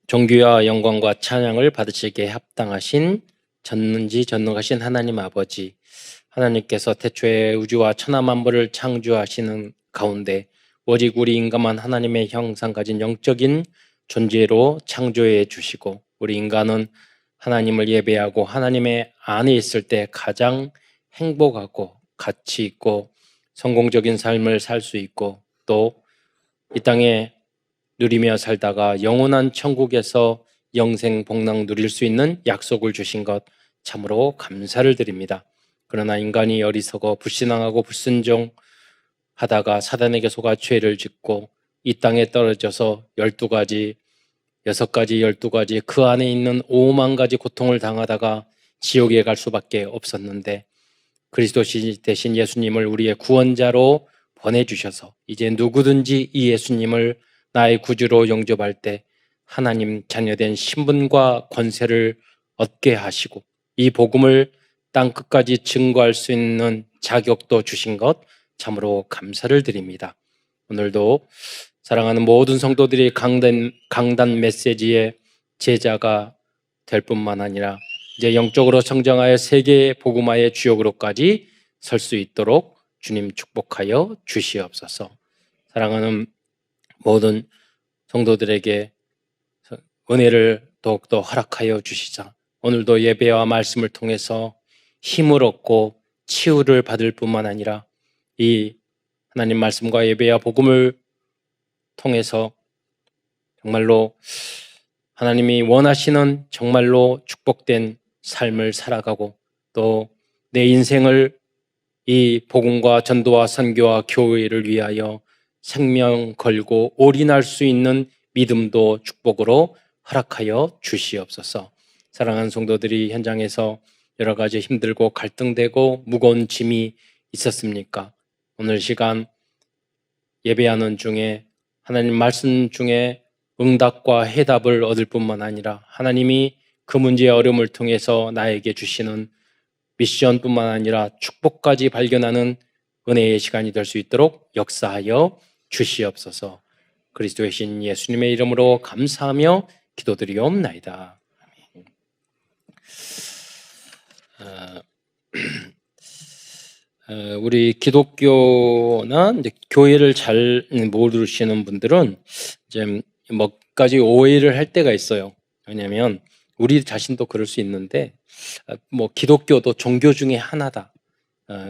존귀와 영광과 찬양을 받으시기에 합당하신 전능하신 하나님 아버지, 하나님께서 태초에 우주와 천하 만물을 창조하시는 가운데 오직 우리 인간만 하나님의 형상 가진 영적인 존재로 창조해 주시고, 우리 인간은 하나님을 예배하고 하나님의 안에 있을 때 가장 행복하고 가치 있고 성공적인 삶을 살 수 있고, 또 이 땅에 누리며 살다가 영원한 천국에서 영생 복락 누릴 수 있는 약속을 주신 것 참으로 감사를 드립니다. 그러나 인간이 어리석어 불신앙하고 불순종하다가 사단에게 속아 죄를 짓고 이 땅에 떨어져서 12가지, 6가지, 12가지 그 안에 있는 5만 가지 고통을 당하다가 지옥에 갈 수밖에 없었는데, 그리스도 대신 예수님을 우리의 구원자로 보내주셔서 이제 누구든지 이 예수님을 나의 구주로 영접할 때 하나님 자녀된 신분과 권세를 얻게 하시고 이 복음을 땅 끝까지 증거할 수 있는 자격도 주신 것 참으로 감사를 드립니다. 오늘도 사랑하는 모든 성도들이 강단 메시지의 제자가 될 뿐만 아니라 이제 영적으로 성장하여 세계 복음화의 주역으로까지 설 수 있도록 주님 축복하여 주시옵소서. 사랑하는 모든 성도들에게 은혜를 더욱더 허락하여 주시자 오늘도 예배와 말씀을 통해서 힘을 얻고 치유를 받을 뿐만 아니라 이 하나님 말씀과 예배와 복음을 통해서 정말로 하나님이 원하시는 정말로 축복된 삶을 살아가고, 또 내 인생을 이 복음과 전도와 선교와 교회를 위하여 생명 걸고 올인할 수 있는 믿음도 축복으로 허락하여 주시옵소서. 사랑하는 성도들이 현장에서 여러 가지 힘들고 갈등되고 무거운 짐이 있었습니까? 오늘 시간 예배하는 중에 하나님 말씀 중에 응답과 해답을 얻을 뿐만 아니라 하나님이 그 문제의 어려움을 통해서 나에게 주시는 미션뿐만 아니라 축복까지 발견하는 은혜의 시간이 될 수 있도록 역사하여 주시옵소서. 그리스도의 신 예수님의 이름으로 감사하며 기도드리옵나이다. 우리 기독교나 이제 교회를 잘 모르시는 분들은 이제 몇 가지 오해를 할 때가 있어요. 왜냐하면 우리 자신도 그럴 수 있는데, 기독교도 종교 중에 하나다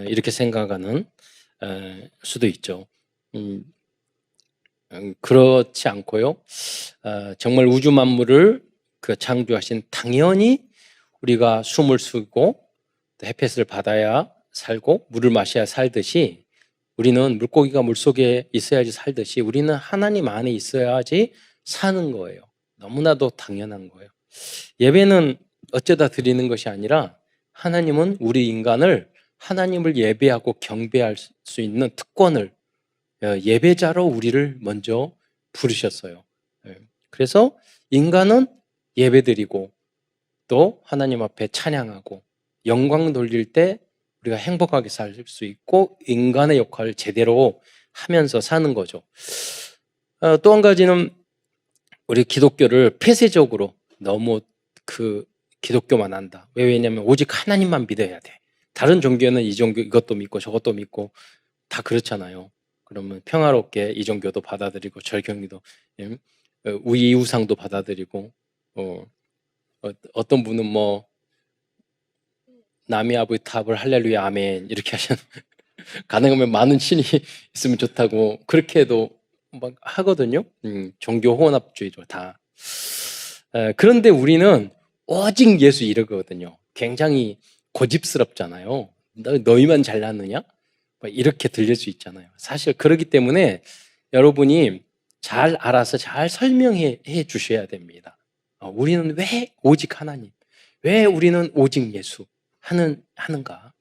이렇게 생각하는 수도 있죠. 그렇지 않고요. 정말 우주 만물을 창조하신, 당연히 우리가 숨을 쉬고 또 햇볕을 받아야 살고 물을 마셔야 살듯이, 우리는 물고기가 물속에 있어야지 살듯이 우리는 하나님 안에 있어야지 사는 거예요. 너무나도 당연한 거예요. 예배는 어쩌다 드리는 것이 아니라 하나님은 우리 인간을 하나님을 예배하고 경배할 수 있는 특권을, 예배자로 우리를 먼저 부르셨어요. 그래서 인간은 예배드리고 또 하나님 앞에 찬양하고 영광 돌릴 때 우리가 행복하게 살 수 있고 인간의 역할을 제대로 하면서 사는 거죠. 또 한 가지는 우리 기독교를 폐쇄적으로 너무 기독교만 한다. 왜냐하면 오직 하나님만 믿어야 돼. 다른 종교는 이 종교 이것도 믿고 저것도 믿고 다 그렇잖아요. 그러면 평화롭게 이 종교도 받아들이고 절경기도 우상도 받아들이고, 어떤 분은 남이 아버지 탑을 할렐루야 아멘 이렇게 하시는 가능하면 많은 신이 있으면 좋다고 그렇게 해도 막 하거든요. 종교 혼합주의죠 다. 그런데 우리는 오직 예수 이러거든요. 굉장히 고집스럽잖아요. 너희만 잘났느냐? 이렇게 들릴 수 있잖아요. 사실 그렇기 때문에 여러분이 잘 알아서 잘 설명해 주셔야 됩니다. 우리는 왜 오직 하나님, 왜 우리는 오직 예수 하는가?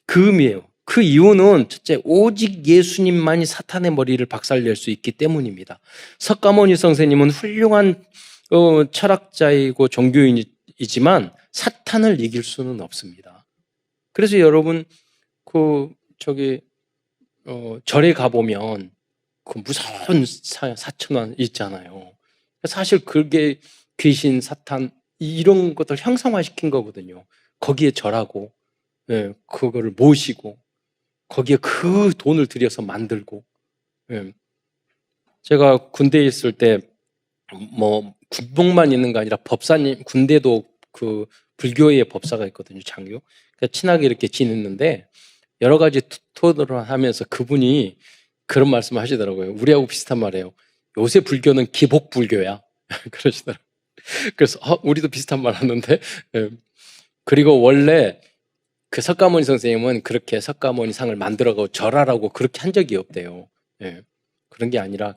그 의미예요. 그 이유는 첫째, 오직 예수님만이 사탄의 머리를 박살낼 수 있기 때문입니다. 석가모니 선생님은 훌륭한 철학자이고 종교인이지만 사탄을 이길 수는 없습니다. 그래서 여러분 절에 가보면 그 무서운 사천왕 있잖아요. 사실 그게 귀신, 사탄 이런 것들 형상화시킨 거거든요. 거기에 절하고, 예, 그거를 모시고 거기에 그 돈을 들여서 만들고. 예. 제가 군대에 있을 때 뭐 군복만 있는 거 아니라 법사님, 군대도 그 불교의 법사가 있거든요, 장교. 그러니까 친하게 이렇게 지냈는데 여러 가지 토론을 하면서 그분이 그런 말씀을 하시더라고요. 우리하고 비슷한 말이에요. 요새 불교는 기복 불교야. 그러시더라고요. 그래서 우리도 비슷한 말 하는데. 예. 그리고 원래 그 석가모니 선생님은 그렇게 석가모니 상을 만들어가고 절하라고 그렇게 한 적이 없대요. 예. 그런 게 아니라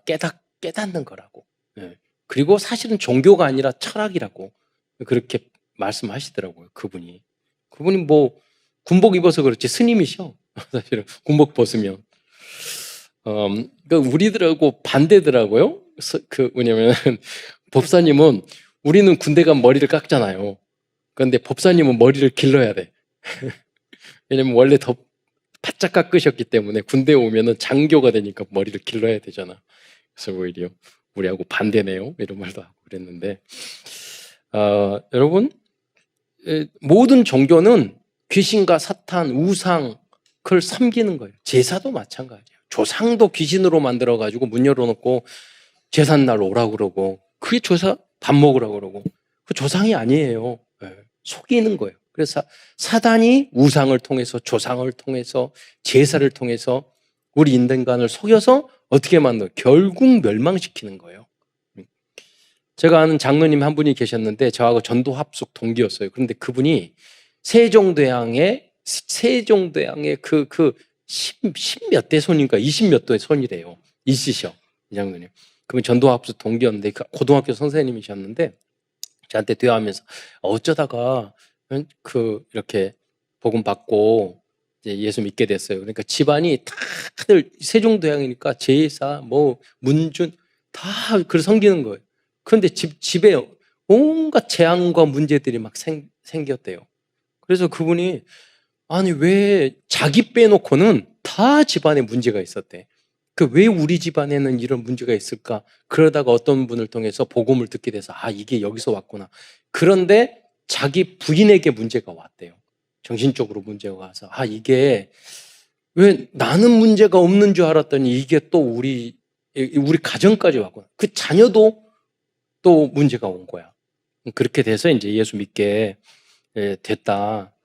깨닫는 거라고. 예. 그리고 사실은 종교가 아니라 철학이라고 그렇게 말씀하시더라고요. 그분이 뭐 군복 입어서 그렇지 스님이셔. 사실은 군복 벗으면. 그러니까 우리들하고 반대더라고요. 왜냐면 법사님은 우리는 군대 가면 머리를 깎잖아요. 그런데 법사님은 머리를 길러야 돼. 왜냐면 원래 더 바짝 깎으셨기 때문에 군대에 오면은 장교가 되니까 머리를 길러야 되잖아. 그래서 오히려 우리하고 반대네요. 이런 말도 하고 그랬는데, 여러분, 모든 종교는 귀신과 사탄, 우상, 그걸 섬기는 거예요. 제사도 마찬가지예요. 조상도 귀신으로 만들어가지고 문 열어놓고 제삿날 오라고 그러고, 그게 밥 먹으라고 그러고, 그 조상이 아니에요. 속이는 거예요. 그래서 사단이 우상을 통해서, 조상을 통해서, 제사를 통해서 우리 인간을 속여서 어떻게 결국 멸망시키는 거예요. 제가 아는 장로님 한 분이 계셨는데 저하고 전도 합숙 동기였어요. 그런데 그분이 세종대왕의 십몇 대 손인가 20몇 대 손이래요. 있으셔, 이 장로님. 그분 전도 합숙 동기였는데 고등학교 선생님이셨는데 저한테 대화하면서 어쩌다가 이렇게 복음 받고 이제 예수 믿게 됐어요. 그러니까 집안이 다들 세종대왕이니까 제사, 뭐 문준 다 그걸 섬기는 거예요. 그런데 집에 온갖 재앙과 문제들이 막 생겼대요. 그래서 그분이 아니 왜 자기 빼놓고는 다 집안에 문제가 있었대. 왜 우리 집안에는 이런 문제가 있을까? 그러다가 어떤 분을 통해서 복음을 듣게 돼서 이게 여기서 왔구나. 그런데 자기 부인에게 문제가 왔대요. 정신적으로 문제가 와서 이게 왜 나는 문제가 없는 줄 알았더니 이게 또 우리 가정까지 왔구나. 그 자녀도 또 문제가 온 거야. 그렇게 돼서 이제 예수 믿게 됐다.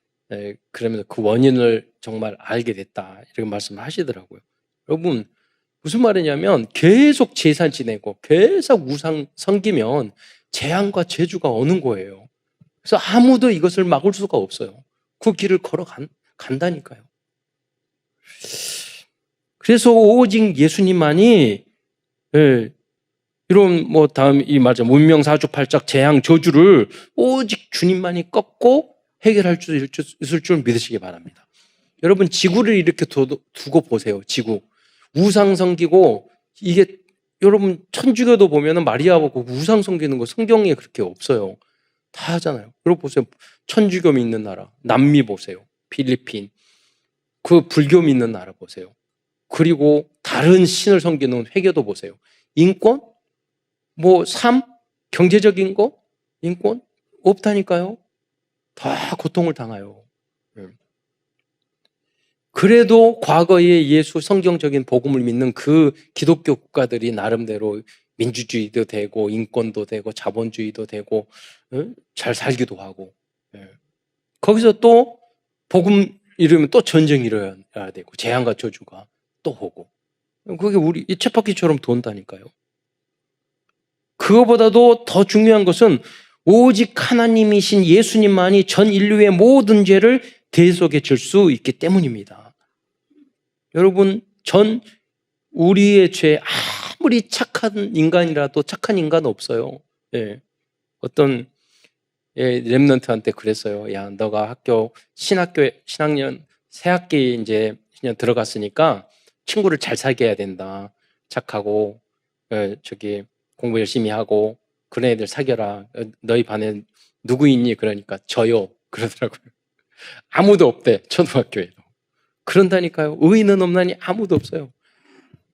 그러면서 그 원인을 정말 알게 됐다. 이렇게 말씀하시더라고요. 여러분, 무슨 말이냐면 계속 제사 지내고 계속 우상 섬기면 재앙과 저주가 오는 거예요. 그래서 아무도 이것을 막을 수가 없어요. 그 길을 간다니까요. 그래서 오직 예수님만이 이런 다음 이 말씀 문명사주팔짝 재앙 저주를 오직 주님만이 꺾고 해결할 수 있을 줄 믿으시기 바랍니다. 여러분 지구를 이렇게 두고 보세요. 지구 우상 섬기고 이게 여러분 천주교도 보면은 마리아하고 우상 섬기는 거 성경에 그렇게 없어요. 다 하잖아요. 여러분 보세요. 천주교 믿는 나라 남미 보세요. 필리핀 그 불교 믿는 나라 보세요. 그리고 다른 신을 섬기는 회교도 보세요. 인권? 삶? 경제적인 거? 인권? 없다니까요. 다 고통을 당해요. 그래도 과거에 예수 성경적인 복음을 믿는 그 기독교 국가들이 나름대로 민주주의도 되고 인권도 되고 자본주의도 되고 잘 살기도 하고 거기서 또 복음 이러면 또 전쟁이 일어나야 되고 재앙과 저주가 또 오고 그게 우리 이 쳇바퀴처럼 돈다니까요. 그거보다도 더 중요한 것은 오직 하나님이신 예수님만이 전 인류의 모든 죄를 대속해 줄 수 있기 때문입니다. 여러분, 우리의 죄 아무리 착한 인간이라도 착한 인간 없어요. 어떤 렘넌트한테 그랬어요. 야, 너가 신학년 새학기 이제 그냥 들어갔으니까 친구를 잘 사귀어야 된다. 착하고 공부 열심히 하고 그런 애들 사귀어라. 너희 반에 누구 있니? 그러니까 저요. 그러더라고요. 아무도 없대. 초등학교에도. 그런다니까요. 의인은 없나니 아무도 없어요.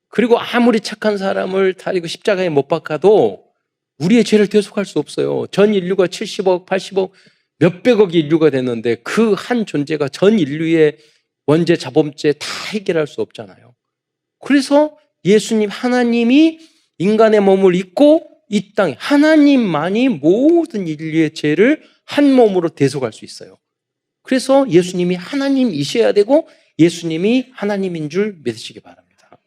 그리고 아무리 착한 사람을 다리고 십자가에 못 박아도 우리의 죄를 대속할 수 없어요. 전 인류가 70억, 80억, 몇백억 인류가 됐는데 그 한 존재가 전 인류의 원죄, 자범죄 다 해결할 수 없잖아요. 그래서 예수님 하나님이 인간의 몸을 입고 이 땅에 하나님만이 모든 인류의 죄를 한 몸으로 대속할 수 있어요. 그래서 예수님이 하나님이셔야 되고 예수님이 하나님인 줄 믿으시기 바랍니다.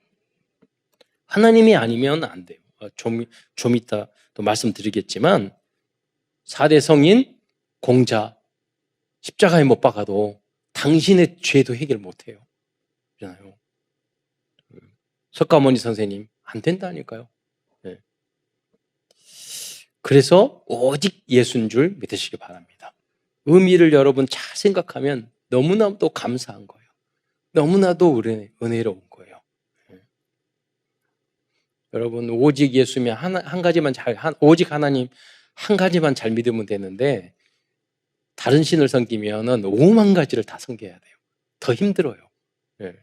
하나님이 아니면 안 돼요. 좀 이따 또 말씀드리겠지만 4대 성인 공자 십자가에 못 박아도 당신의 죄도 해결 못해요. 그렇잖아요. 석가모니 선생님 안 된다니까요. 네. 그래서 오직 예수인 줄 믿으시기 바랍니다. 의미를 여러분 잘 생각하면 너무나도 감사한 거예요. 너무나도 은혜로운 거예요. 네. 여러분 오직 예수면 한 가지만 오직 하나님 한 가지만 잘 믿으면 되는데 다른 신을 섬기면은 5만 가지를 다 섬겨야 돼요. 더 힘들어요. 네.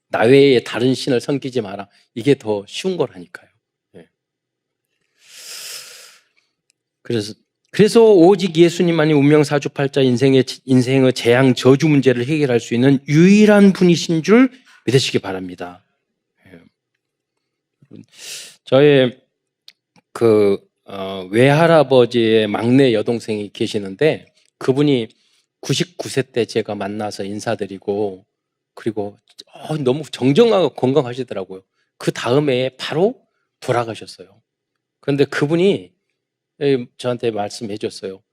나 외에 다른 신을 섬기지 마라. 이게 더 쉬운 거라니까요. 네. 그래서 오직 예수님만이 운명사주팔자 인생의 재앙 저주 문제를 해결할 수 있는 유일한 분이신 줄 믿으시기 바랍니다. 네. 저의 외할아버지의 막내 여동생이 계시는데 그분이 99세 때 제가 만나서 인사드리고 그리고 너무 정정하고 건강하시더라고요. 그 다음에 바로 돌아가셨어요. 그런데 그분이 저한테 말씀해 줬어요.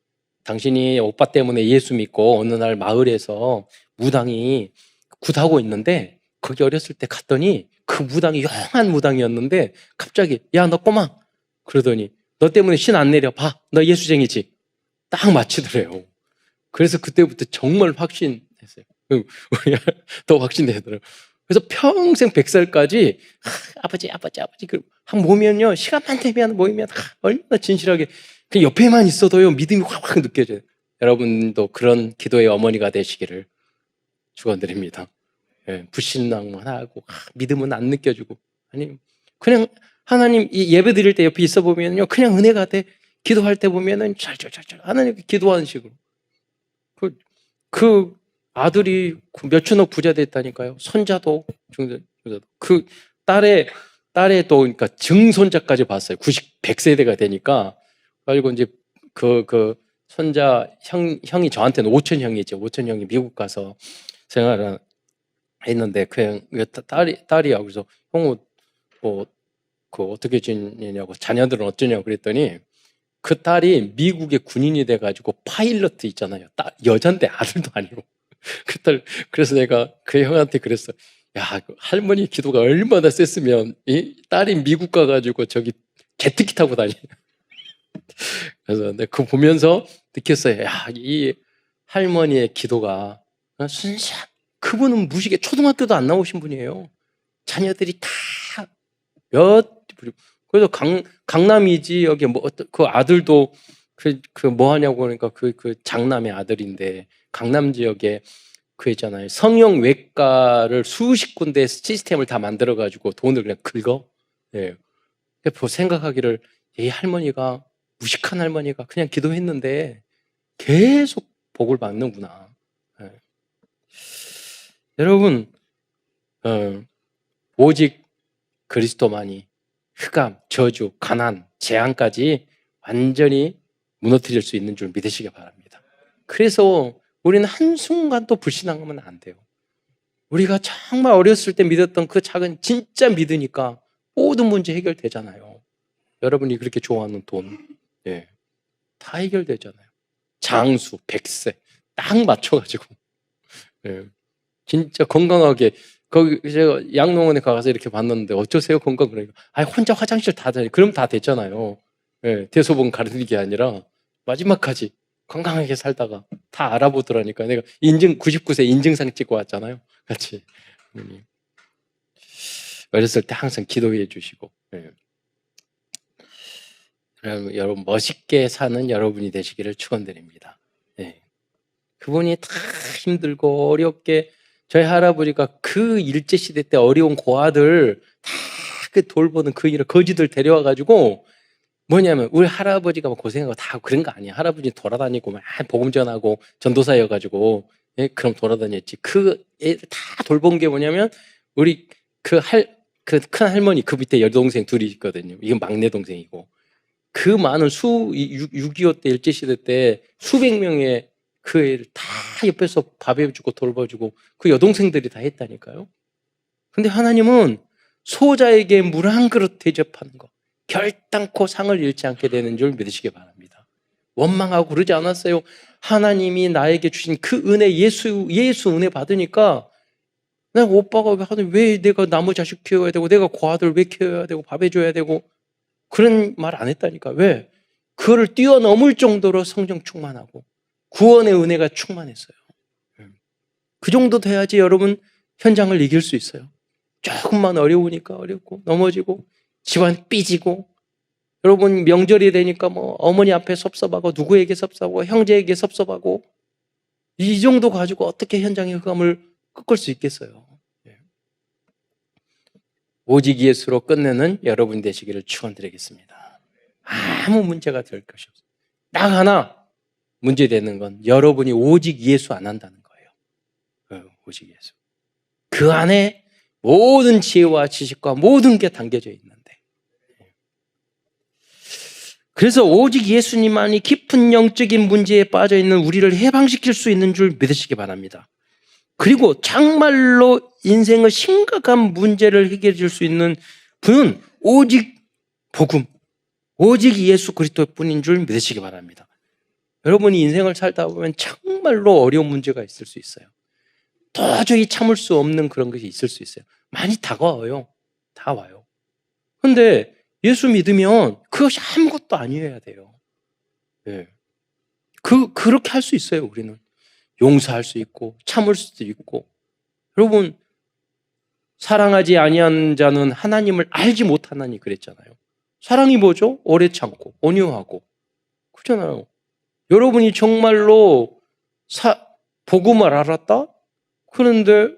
당신이 오빠 때문에 예수 믿고 어느 날 마을에서 무당이 굿하고 있는데 거기 어렸을 때 갔더니 그 무당이 영한 무당이었는데 갑자기 야 너 꼬마 그러더니 너 때문에 신 안 내려 봐. 너 예수쟁이지. 딱 맞히더래요. 그래서 그때부터 정말 확신했어요. 더 확신되더라고요. 그래서 평생 100살까지 아버지 한 모이면요 시간만 되면 모이면 얼마나 진실하게 그 옆에만 있어도요 믿음이 확 느껴져요. 여러분도 그런 기도의 어머니가 되시기를 축원드립니다. 예, 불신앙만 하고 믿음은 안 느껴지고 아니 그냥 하나님 예배 드릴 때 옆에 있어 보면요 그냥 은혜가 돼. 기도할 때 보면은 잘 하나님 기도하는 식으로 그 아들이 몇천억 부자 됐다니까요. 손자도 그 딸의 또 그러니까 증손자까지 봤어요. 100세대가 되니까 그리고 이제 그 손자 형이 저한테는 오천 형이죠. 오천 형이 미국 가서 생활을 했는데 그냥 딸이야. 그래서 형은 어떻게 지내냐고 자녀들은 어쩌냐고 그랬더니 그 딸이 미국의 군인이 돼가지고 파일럿 있잖아요. 여잔데 아들도 아니고. 그래서 내가 그 형한테 그랬어. 야, 할머니 기도가 얼마나 셌으면 이 딸이 미국 가가지고 저기 제트기 타고 다니. 그래서 내가 그거 보면서 느꼈어요. 야, 이 할머니의 기도가 순수한 그분은 무식에 초등학교도 안 나오신 분이에요. 자녀들이 다 그래서 강남이지 여기 그 아들도 뭐 하냐고 그러니까 그 장남의 아들인데 강남 지역에 그 있잖아요. 성형 외과를 수십 군데 시스템을 다 만들어 가지고 돈을 그냥 긁어. 예. 생각하기를 이 할머니가 무식한 할머니가 그냥 기도했는데 계속 복을 받는구나. 예. 여러분 오직 그리스도만이 흑암, 저주, 가난, 재앙까지 완전히 무너뜨릴 수 있는 줄 믿으시기 바랍니다. 그래서 우리는 한순간도 불신앙하면 안 돼요. 우리가 정말 어렸을 때 믿었던 그 작은 진짜 믿으니까 모든 문제 해결되잖아요. 여러분이 그렇게 좋아하는 돈, 예, 다 해결되잖아요. 장수, 100세 딱 맞춰가지고 예, 진짜 건강하게 거기 제가 양농원에 가서 이렇게 봤는데 어쩌세요 건강 그러니까 혼자 화장실 다 다니 그럼 다 됐잖아요. 예, 대소본 가르는 게 아니라 마지막까지 건강하게 살다가 다 알아보더라니까. 내가 99세 인증상 찍고 왔잖아요. 같이 어렸을 때 항상 기도해 주시고 예. 여러분 멋있게 사는 여러분이 되시기를 축원드립니다. 예. 그분이 다 힘들고 어렵게 저희 할아버지가 그 일제시대 때 어려운 고아들 다 그 돌보는 그 일을 거지들 데려와가지고 뭐냐면 우리 할아버지가 막 고생하고 다 그런 거 아니야. 할아버지 돌아다니고 막 복음 전하고 전도사여가지고 그럼 돌아다녔지. 그 애들 다 돌본 게 뭐냐면 우리 그 큰 할머니 그 밑에 여동생 둘이 있거든요. 이건 막내 동생이고 그 많은 6.25 때 일제시대 때 수백 명의 그 애를 다 옆에서 밥 해주고 돌봐주고 그 여동생들이 다 했다니까요. 근데 하나님은 소자에게 물 한 그릇 대접하는 거 결단코 상을 잃지 않게 되는 줄 믿으시기 바랍니다. 원망하고 그러지 않았어요. 하나님이 나에게 주신 그 은혜, 예수 은혜 받으니까 내가 오빠가 왜 내가 나무 자식 키워야 되고 내가 고아들 왜 키워야 되고 밥 해줘야 되고 그런 말 안 했다니까. 왜? 그거를 뛰어넘을 정도로 성령 충만하고 구원의 은혜가 충만했어요. 그 정도 돼야지 여러분 현장을 이길 수 있어요. 조금만 어려우니까 어렵고 넘어지고 집안 삐지고 여러분 명절이 되니까 뭐 어머니 앞에 섭섭하고 누구에게 섭섭하고 형제에게 섭섭하고 이 정도 가지고 어떻게 현장의 흑암을 꺾을 수 있겠어요. 오직 예수로 끝내는 여러분 되시기를 축원드리겠습니다. 아무 문제가 될 것이 없어요. 딱 하나 문제되는 건 여러분이 오직 예수 안 한다는 거예요. 오직 예수. 그 안에 모든 지혜와 지식과 모든 게 담겨져 있는데 그래서 오직 예수님만이 깊은 영적인 문제에 빠져 있는 우리를 해방시킬 수 있는 줄 믿으시기 바랍니다. 그리고 정말로 인생의 심각한 문제를 해결해 줄 수 있는 분은 오직 복음, 오직 예수 그리스도뿐인 줄 믿으시기 바랍니다. 여러분이 인생을 살다 보면 정말로 어려운 문제가 있을 수 있어요. 도저히 참을 수 없는 그런 것이 있을 수 있어요. 많이 다가와요. 다 와요. 그런데 예수 믿으면 그것이 아무것도 아니어야 돼요. 네. 그렇게 할 수 있어요, 우리는. 용서할 수 있고, 참을 수도 있고. 여러분, 사랑하지 아니한 자는 하나님을 알지 못하나니 그랬잖아요. 사랑이 뭐죠? 오래 참고, 온유하고. 그렇잖아요. 여러분이 정말로 복음을 알았다? 그런데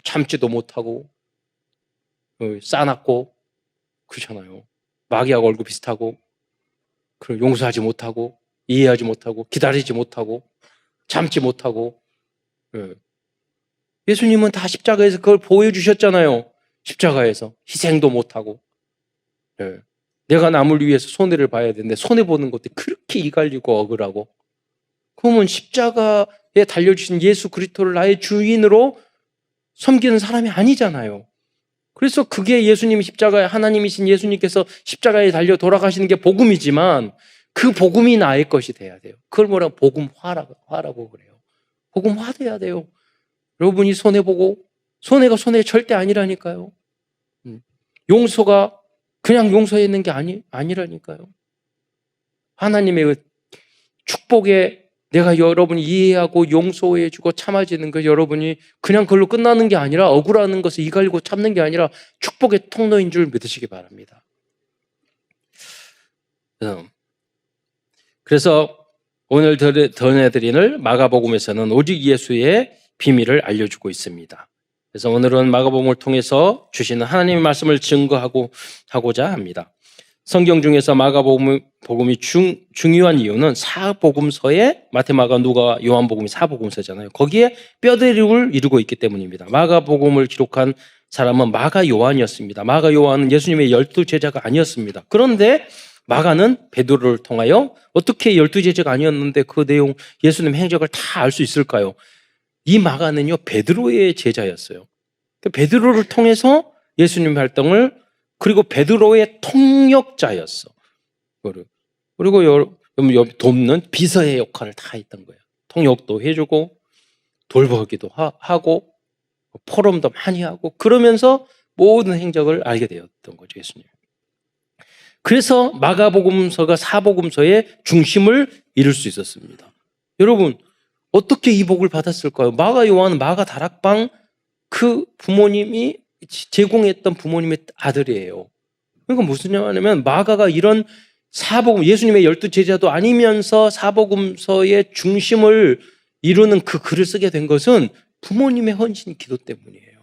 참지도 못하고, 싸납고, 그렇잖아요. 마귀하고 얼굴 비슷하고, 용서하지 못하고, 이해하지 못하고, 기다리지 못하고, 참지 못하고. 예수님은 다 십자가에서 그걸 보여주셨잖아요. 십자가에서 희생도 못하고. 내가 남을 위해서 손해를 봐야 되는데 손해보는 것도 그렇게 이갈리고 억울하고. 그러면 십자가에 달려주신 예수 그리스도를 나의 주인으로 섬기는 사람이 아니잖아요. 그래서 그게 예수님이 십자가에 하나님이신 예수님께서 십자가에 달려 돌아가시는 게 복음이지만 그 복음이 나의 것이 돼야 돼요. 그걸 뭐라고 복음화라고 그래요. 복음화 돼야 돼요. 여러분이 손해보고 손해가 손해 절대 아니라니까요. 용서가 그냥 용서했는 게 아니라니까요. 하나님의 그 축복에 내가 여러분이 이해하고 용서해주고 참아지는 거 여러분이 그냥 그걸로 끝나는 게 아니라 억울한 것을 이갈고 참는 게 아니라 축복의 통로인 줄 믿으시기 바랍니다. 그래서 오늘 전해드리는 마가복음에서는 오직 예수의 비밀을 알려주고 있습니다. 그래서 오늘은 마가복음을 통해서 주시는 하나님의 말씀을 증거하고자 합니다. 성경 중에서 마가복음이 중요한 이유는 사복음서에 마태, 마가, 누가, 요한복음이 사복음서잖아요. 거기에 뼈대를 이루고 있기 때문입니다. 마가복음을 기록한 사람은 마가 요한이었습니다. 마가 요한은 예수님의 12제자가 아니었습니다. 그런데 마가는 베드로를 통하여 어떻게 12제자가 아니었는데 그 내용 예수님 행적을 다 알 수 있을까요? 이 마가는요 베드로의 제자였어요. 베드로를 통해서 예수님의 활동을 그리고 베드로의 통역자였어. 그리고 돕는 비서의 역할을 다 했던 거예요. 통역도 해주고 돌보기도 하고 포럼도 많이 하고 그러면서 모든 행적을 알게 되었던 거죠. 예수님. 그래서 마가복음서가 사복음서의 중심을 이룰 수 있었습니다. 여러분 어떻게 이 복을 받았을까요? 마가 요한은 마가 다락방 그 부모님이 제공했던 부모님의 아들이에요. 그러니까 무슨 말이냐면 마가가 이런 사복음 예수님의 12제자도 아니면서 사복음서의 중심을 이루는 그 글을 쓰게 된 것은 부모님의 헌신 기도 때문이에요.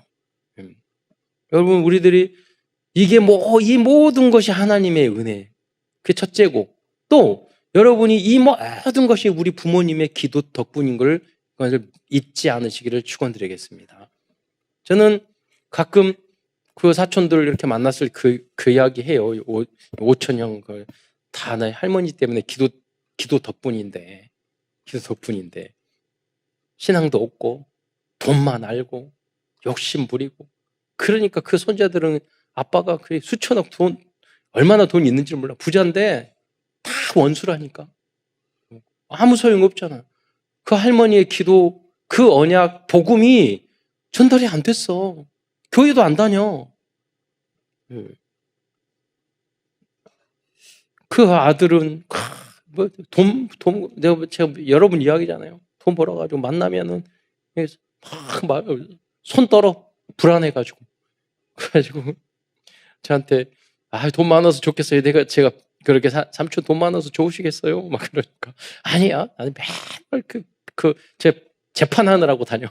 여러분 우리들이 이게 이 모든 것이 하나님의 은혜 그게 첫째고, 또 여러분이 이 모든 것이 우리 부모님의 기도 덕분인 걸 잊지 않으시기를 축원드리겠습니다. 저는 가끔 그 사촌들 이렇게 만났을 그 이야기 해요. 오천 형, 다 나 할머니 때문에 기도 덕분인데, 신앙도 없고, 돈만 알고, 욕심 부리고. 그러니까 그 손자들은 아빠가 그 수천억 얼마나 돈 있는지 몰라. 부자인데 다 원수라니까. 아무 소용 없잖아. 그 할머니의 기도, 그 언약, 복음이 전달이 안 됐어. 교회도 안 다녀. 그 아들은 제가 여러분 이야기잖아요. 돈 벌어가지고 만나면은 막 손 떨어 불안해가지고 그래가지고 저한테 돈 많아서 좋겠어요. 제가 그렇게 삼촌 돈 많아서 좋으시겠어요? 막 그러니까 아니야. 나는 매일 제 재판하느라고 다녀.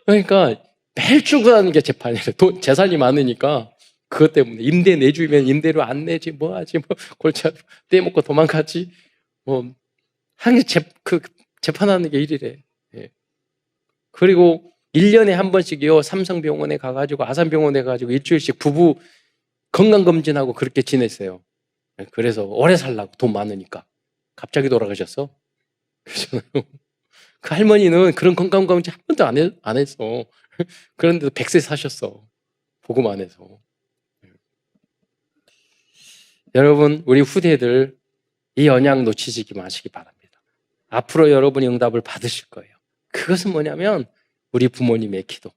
그러니까 매일 출근하는 게 재판이래. 재산이 많으니까 그것 때문에 임대 내주면 임대료 안 내지 뭐 하지 뭐 골치 떼먹고 도망가지 뭐 항상 재판하는 게 일이래. 예. 그리고 1년에 한 번씩이요 삼성병원에 가가지고 아산병원에 가가지고 일주일씩 부부 건강검진하고 그렇게 지냈어요. 그래서 오래 살라고 돈 많으니까. 갑자기 돌아가셨어. 그렇잖아요. 그 할머니는 그런 건강검진 한 번도 안 했어. 그런데도 100세 사셨어. 복음 안 해서. 여러분, 우리 후대들 이 언약 놓치지 마시기 바랍니다. 앞으로 여러분이 응답을 받으실 거예요. 그것은 뭐냐면 우리 부모님의 기도,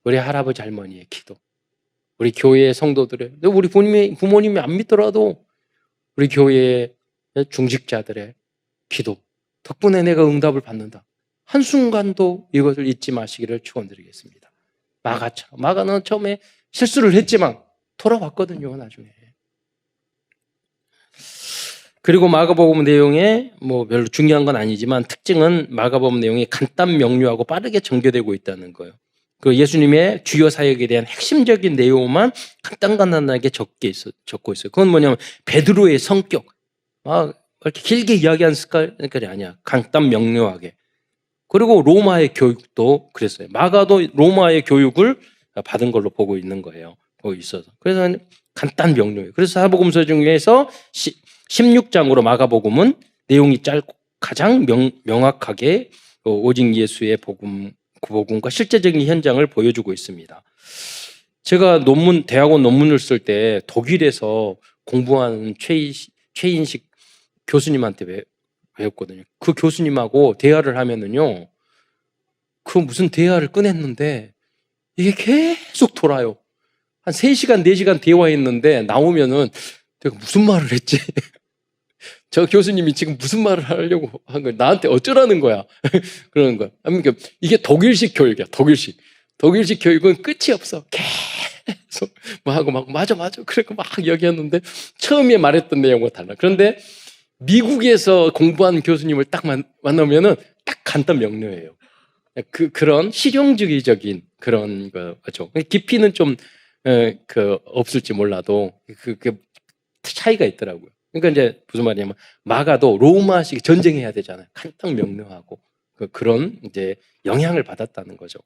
우리 할아버지 할머니의 기도, 우리 교회의 성도들의, 우리 부모님이 안 믿더라도 우리 교회의 중직자들의 기도 덕분에 내가 응답을 받는다. 한순간도 이것을 잊지 마시기를 축원드리겠습니다. 마가는 처음에 실수를 했지만 돌아왔거든요, 나중에. 그리고 마가복음 내용에 별로 중요한 건 아니지만 특징은 마가복음 내용이 간단 명료하고 빠르게 전개되고 있다는 거예요. 그 예수님의 주요 사역에 대한 핵심적인 내용만 간단하게 적고 있어요. 그건 뭐냐면 베드로의 성격. 이렇게 길게 이야기하는 습관이 아니야. 간단 명료하게. 그리고 로마의 교육도 그랬어요. 마가도 로마의 교육을 받은 걸로 보고 있는 거예요. 보고 있어서. 그래서 간단 명료해요. 그래서 사복음서 중에서 16장으로 마가복음은 내용이 짧고 가장 명확하게 오직 예수의 복음과 실제적인 현장을 보여주고 있습니다. 제가 대학원 논문을 쓸 때 독일에서 공부하는 최인식 교수님한테 배웠거든요. 그 교수님하고 대화를 하면은요, 그 무슨 대화를 꺼냈는데 이게 계속 돌아요. 한 3시간, 4시간 대화했는데 나오면은 내가 무슨 말을 했지? 저 교수님이 지금 무슨 말을 하려고 한 거야? 나한테 어쩌라는 거야? 그러는 거야. 그러니까 이게 독일식 교육이야, 독일식. 독일식 교육은 끝이 없어. 계속 하고 맞아. 그렇게 막 얘기했는데 처음에 말했던 내용과 달라. 그런데 미국에서 공부한 교수님을 딱 만나면은 딱 간단 명료해요. 그런 실용주의적인 그런 거죠. 깊이는 좀 없을지 몰라도 그 차이가 있더라고요. 그러니까 이제 무슨 말이냐면 마가도 로마식 전쟁해야 되잖아요. 간단 명료하고 그런 이제 영향을 받았다는 거죠.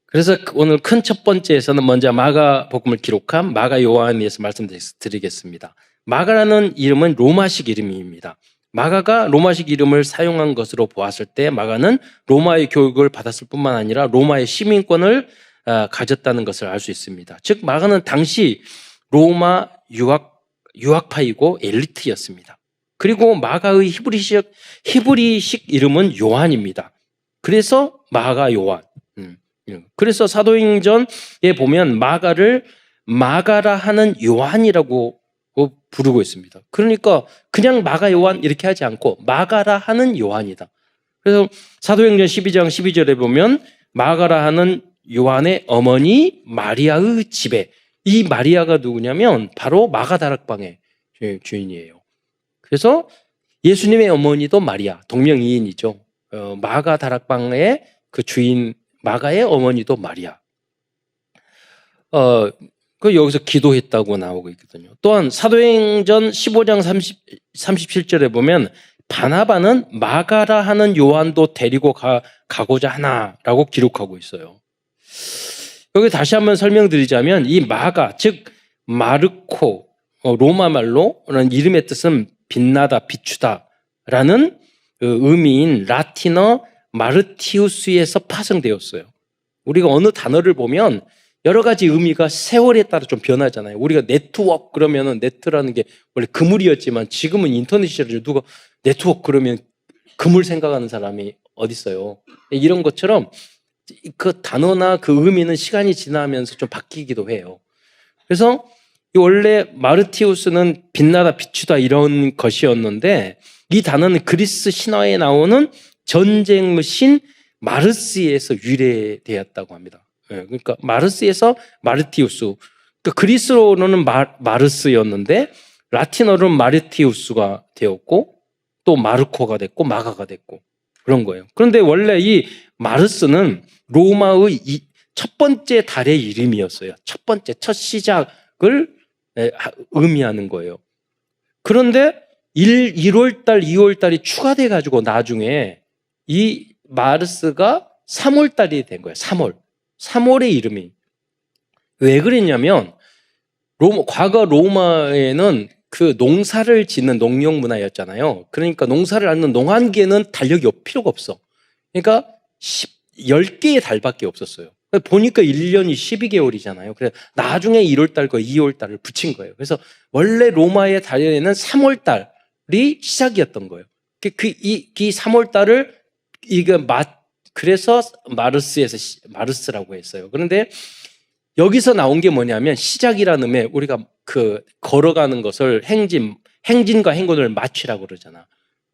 그래서 오늘 큰 첫 번째에서는 먼저 마가복음을 기록한 마가 요한에 대해서 말씀드리겠습니다. 마가라는 이름은 로마식 이름입니다. 마가가 로마식 이름을 사용한 것으로 보았을 때 마가는 로마의 교육을 받았을 뿐만 아니라 로마의 시민권을 가졌다는 것을 알 수 있습니다. 즉 마가는 당시 로마 유학파이고 엘리트였습니다. 그리고 마가의 히브리식 이름은 요한입니다. 그래서 마가 요한. 그래서 사도행전에 보면 마가를 마가라 하는 요한이라고 부르고 있습니다. 그러니까 그냥 마가 요한 이렇게 하지 않고 마가라 하는 요한이다. 그래서 사도행전 12장 12절에 보면 마가라 하는 요한의 어머니 마리아의 집에, 이 마리아가 누구냐면 바로 마가 다락방의 주인이에요. 그래서 예수님의 어머니도 마리아, 동명이인이죠. 마가 다락방의 그 주인 마가의 어머니도 마리아. 그 여기서 기도했다고 나오고 있거든요. 또한 사도행전 15장 37절에 보면 바나바는 마가라 하는 요한도 데리고 가고자 하나라고 기록하고 있어요. 여기 다시 한번 설명드리자면 이 마가 즉 마르코 로마 말로는 이름의 뜻은 빛나다 비추다라는 의미인 라틴어 마르티우스에서 파생되었어요. 우리가 어느 단어를 보면 여러 가지 의미가 세월에 따라 좀 변하잖아요. 우리가 네트워크 그러면은 네트라는 게 원래 그물이었지만 지금은 인터넷 시절에 누가 네트워크 그러면 그물 생각하는 사람이 어디 있어요. 이런 것처럼 그 단어나 그 의미는 시간이 지나면서 좀 바뀌기도 해요. 그래서 원래 마르티우스는 빛나다 비추다 이런 것이었는데 이 단어는 그리스 신화에 나오는 전쟁의 신 마르스에서 유래되었다고 합니다. 그러니까 마르스에서 마르티우스. 그러니까 그리스어로는 마르스였는데 라틴어로는 마르티우스가 되었고 또 마르코가 됐고 마가가 됐고 그런 거예요. 그런데 원래 이 마르스는 로마의 첫 번째 달의 이름이었어요. 첫 번째, 첫 시작을 의미하는 거예요. 그런데 1월 달, 2월 달이 추가돼 가지고 나중에 이 마르스가 3월 달이 된 거예요. 3월의 이름이. 왜 그랬냐면 과거 로마에는 그 농사를 짓는 농경 문화였잖아요. 그러니까 농사를 짓는 농한기에는 달력이 필요가 없어. 그러니까 10개의 달밖에 없었어요. 보니까 1년이 12개월이잖아요. 그래서 나중에 1월 달과 2월 달을 붙인 거예요. 그래서 원래 로마의 달에는 3월 달이 시작이었던 거예요. 이 3월 달을 그래서 마르스라고 했어요. 그런데 여기서 나온 게 뭐냐면 시작이라는 의미에 우리가 그 걸어가는 것을 행진과 행군을 마치라고 그러잖아.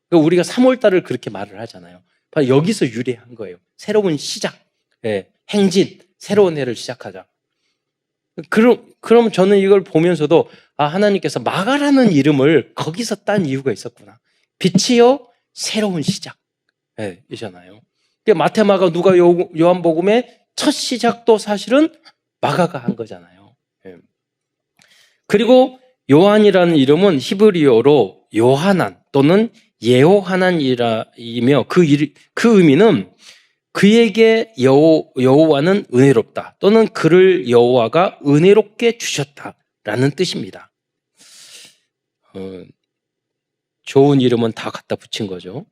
그러니까 우리가 3월 달을 그렇게 말을 하잖아요. 여기서 유래한 거예요. 새로운 시작, 행진, 새로운 해를 시작하자. 그럼 저는 이걸 보면서도 하나님께서 마가라는 이름을 거기서 딴 이유가 있었구나. 빛이요 새로운 시작. 이잖아요. 마태, 마가, 누가, 요한복음의 첫 시작도 사실은 마가가 한 거잖아요. 그리고 요한이라는 이름은 히브리어로 요하난 또는 예호하난이며 그 의미는 그에게 여호와는 은혜롭다 또는 그를 여호와가 은혜롭게 주셨다라는 뜻입니다. 좋은 이름은 다 갖다 붙인 거죠.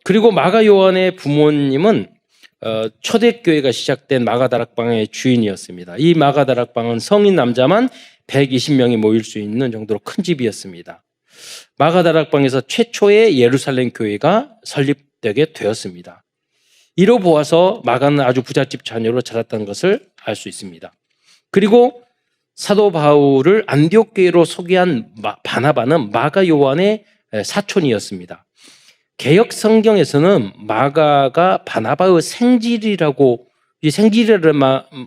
그리고 마가 요한의 부모님은 초대교회가 시작된 마가다락방의 주인이었습니다. 이 마가다락방은 성인 남자만 120명이 모일 수 있는 정도로 큰 집이었습니다. 마가다락방에서 최초의 예루살렘 교회가 설립되게 되었습니다. 이로 보아서 마가는 아주 부잣집 자녀로 자랐다는 것을 알 수 있습니다. 그리고 사도 바울을 안디옥 교회로 소개한 바나바는 마가 요한의 사촌이었습니다. 개역 성경에서는 마가가 바나바의 생질이라고, 이 생질이라는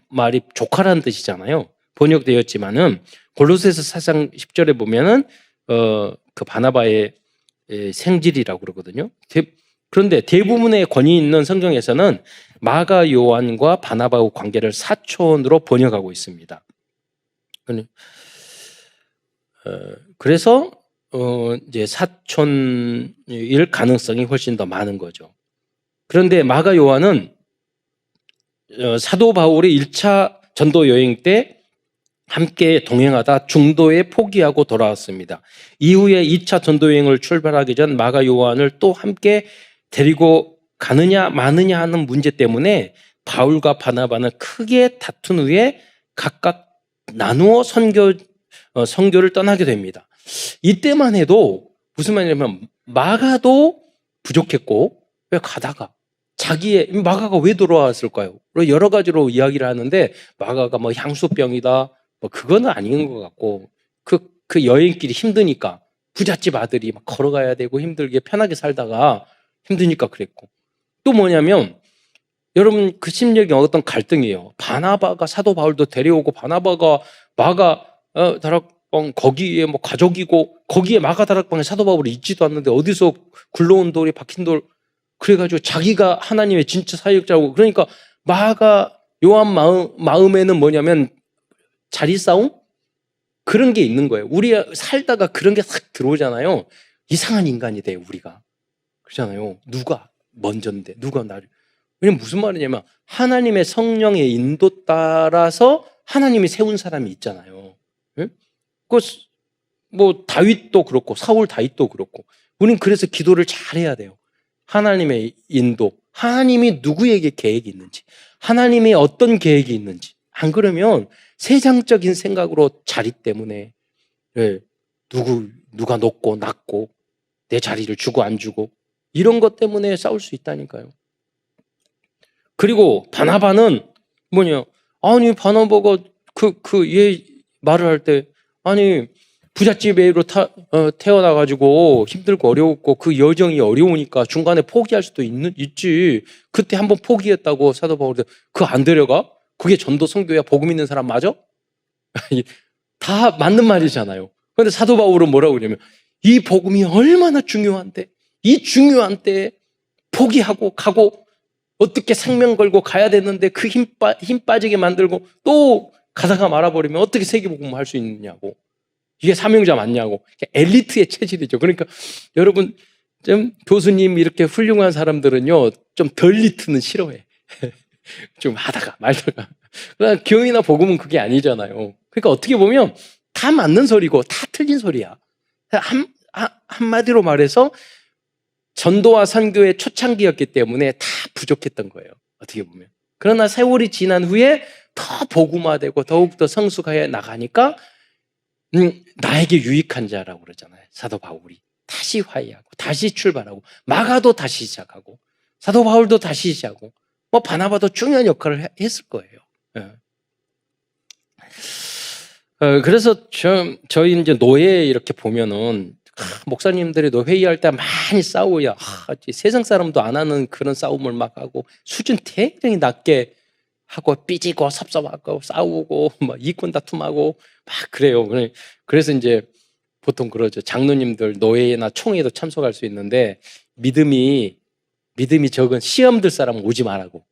말이 조카라는 뜻이잖아요. 번역되었지만은 골로새서 4장 10절에 보면은 그 바나바의 생질이라고 그러거든요. 그런데 대부분의 권위 있는 성경에서는 마가 요한과 바나바의 관계를 사촌으로 번역하고 있습니다. 그래서 이제 사촌일 가능성이 훨씬 더 많은 거죠. 그런데 마가 요한은 사도 바울의 1차 전도 여행 때 함께 동행하다 중도에 포기하고 돌아왔습니다. 이후에 2차 전도 여행을 출발하기 전 마가 요한을 또 함께 데리고 가느냐 마느냐 하는 문제 때문에 바울과 바나바는 크게 다툰 후에 각각 나누어 선교를 떠나게 됩니다. 이때만 해도 무슨 말이냐면 마가도 부족했고 왜 가다가 마가가 왜 돌아왔을까요? 여러 가지로 이야기를 하는데 마가가 뭐 향수병이다 뭐 그거는 아닌 것 같고 그 여행길이 힘드니까 부잣집 아들이 막 걸어가야 되고 힘들게 편하게 살다가 힘드니까 그랬고 또 뭐냐면 여러분 그 심리에 어떤 갈등이에요. 바나바가 사도 바울도 데려오고 바나바가 마가 다락방 거기에 뭐 가족이고 거기에 마가 다락방에 사도 바울이 있지도 않는데 어디서 굴러온 돌이 박힌 돌 그래가지고 자기가 하나님의 진짜 사역자고 그러니까 마가 요한 마음에는 뭐냐면 자리 싸움? 그런 게 있는 거예요. 우리 살다가 그런 게 싹 들어오잖아요. 이상한 인간이 돼요, 우리가. 그렇잖아요. 누가 먼저인데, 누가 나를. 왜냐면 무슨 말이냐면 하나님의 성령의 인도 따라서 하나님이 세운 사람이 있잖아요. 응? 뭐 다윗도 그렇고 사울 다윗도 그렇고 우리는 그래서 기도를 잘해야 돼요. 하나님의 인도, 하나님이 누구에게 계획이 있는지, 하나님이 어떤 계획이 있는지. 안 그러면 세상적인 생각으로 자리 때문에 누가 높고 낮고 내 자리를 주고 안 주고 이런 것 때문에 싸울 수 있다니까요. 그리고 바나바는 뭐냐? 아니 바나바가 얘 말을 할 때 아니 부잣집애로 태어나가지고 힘들고 어려웠고 그 여정이 어려우니까 중간에 포기할 수도 있지. 그때 한번 포기했다고 사도 바울이 그거 안 데려가? 그게 전도 선교야. 복음 있는 사람 맞아? 다 맞는 말이잖아요. 그런데 사도 바울은 뭐라고 그러냐면 이 복음이 얼마나 중요한데 이 중요한 때에 포기하고 가고 어떻게 생명 걸고 가야 되는데 그 힘 빠지게 만들고 또 가다가 말아버리면 어떻게 세계복음을 할 수 있느냐고. 이게 사명자 맞냐고. 엘리트의 체질이죠. 그러니까 여러분 좀 교수님 이렇게 훌륭한 사람들은요 좀 덜 리트는 싫어해. 좀 하다가 말다가. 그러나 교회나 복음은 그게 아니잖아요. 그러니까 어떻게 보면 다 맞는 소리고 다 틀린 소리야. 한마디로 말해서 전도와 선교의 초창기였기 때문에 다 부족했던 거예요. 어떻게 보면. 그러나 세월이 지난 후에 더 복음화되고 더욱더 성숙하여 나가니까 나에게 유익한 자라고 그러잖아요. 사도 바울이. 다시 화해하고 다시 출발하고 마가도 다시 시작하고 사도 바울도 다시 시작하고 뭐 바나바도 중요한 역할을 했을 거예요. 그래서 저희 이제 노예 이렇게 보면은 목사님들이 회의할 때 많이 싸워야 세상 사람도 안 하는 그런 싸움을 막 하고 수준 굉장히 낮게 하고 삐지고 섭섭하고 싸우고 막 이권 다툼하고 막 그래요. 그래서 이제 보통 그러죠. 장로님들 노회나 총회도 참석할 수 있는데 믿음이 적은 시험들 사람은 오지 말라고.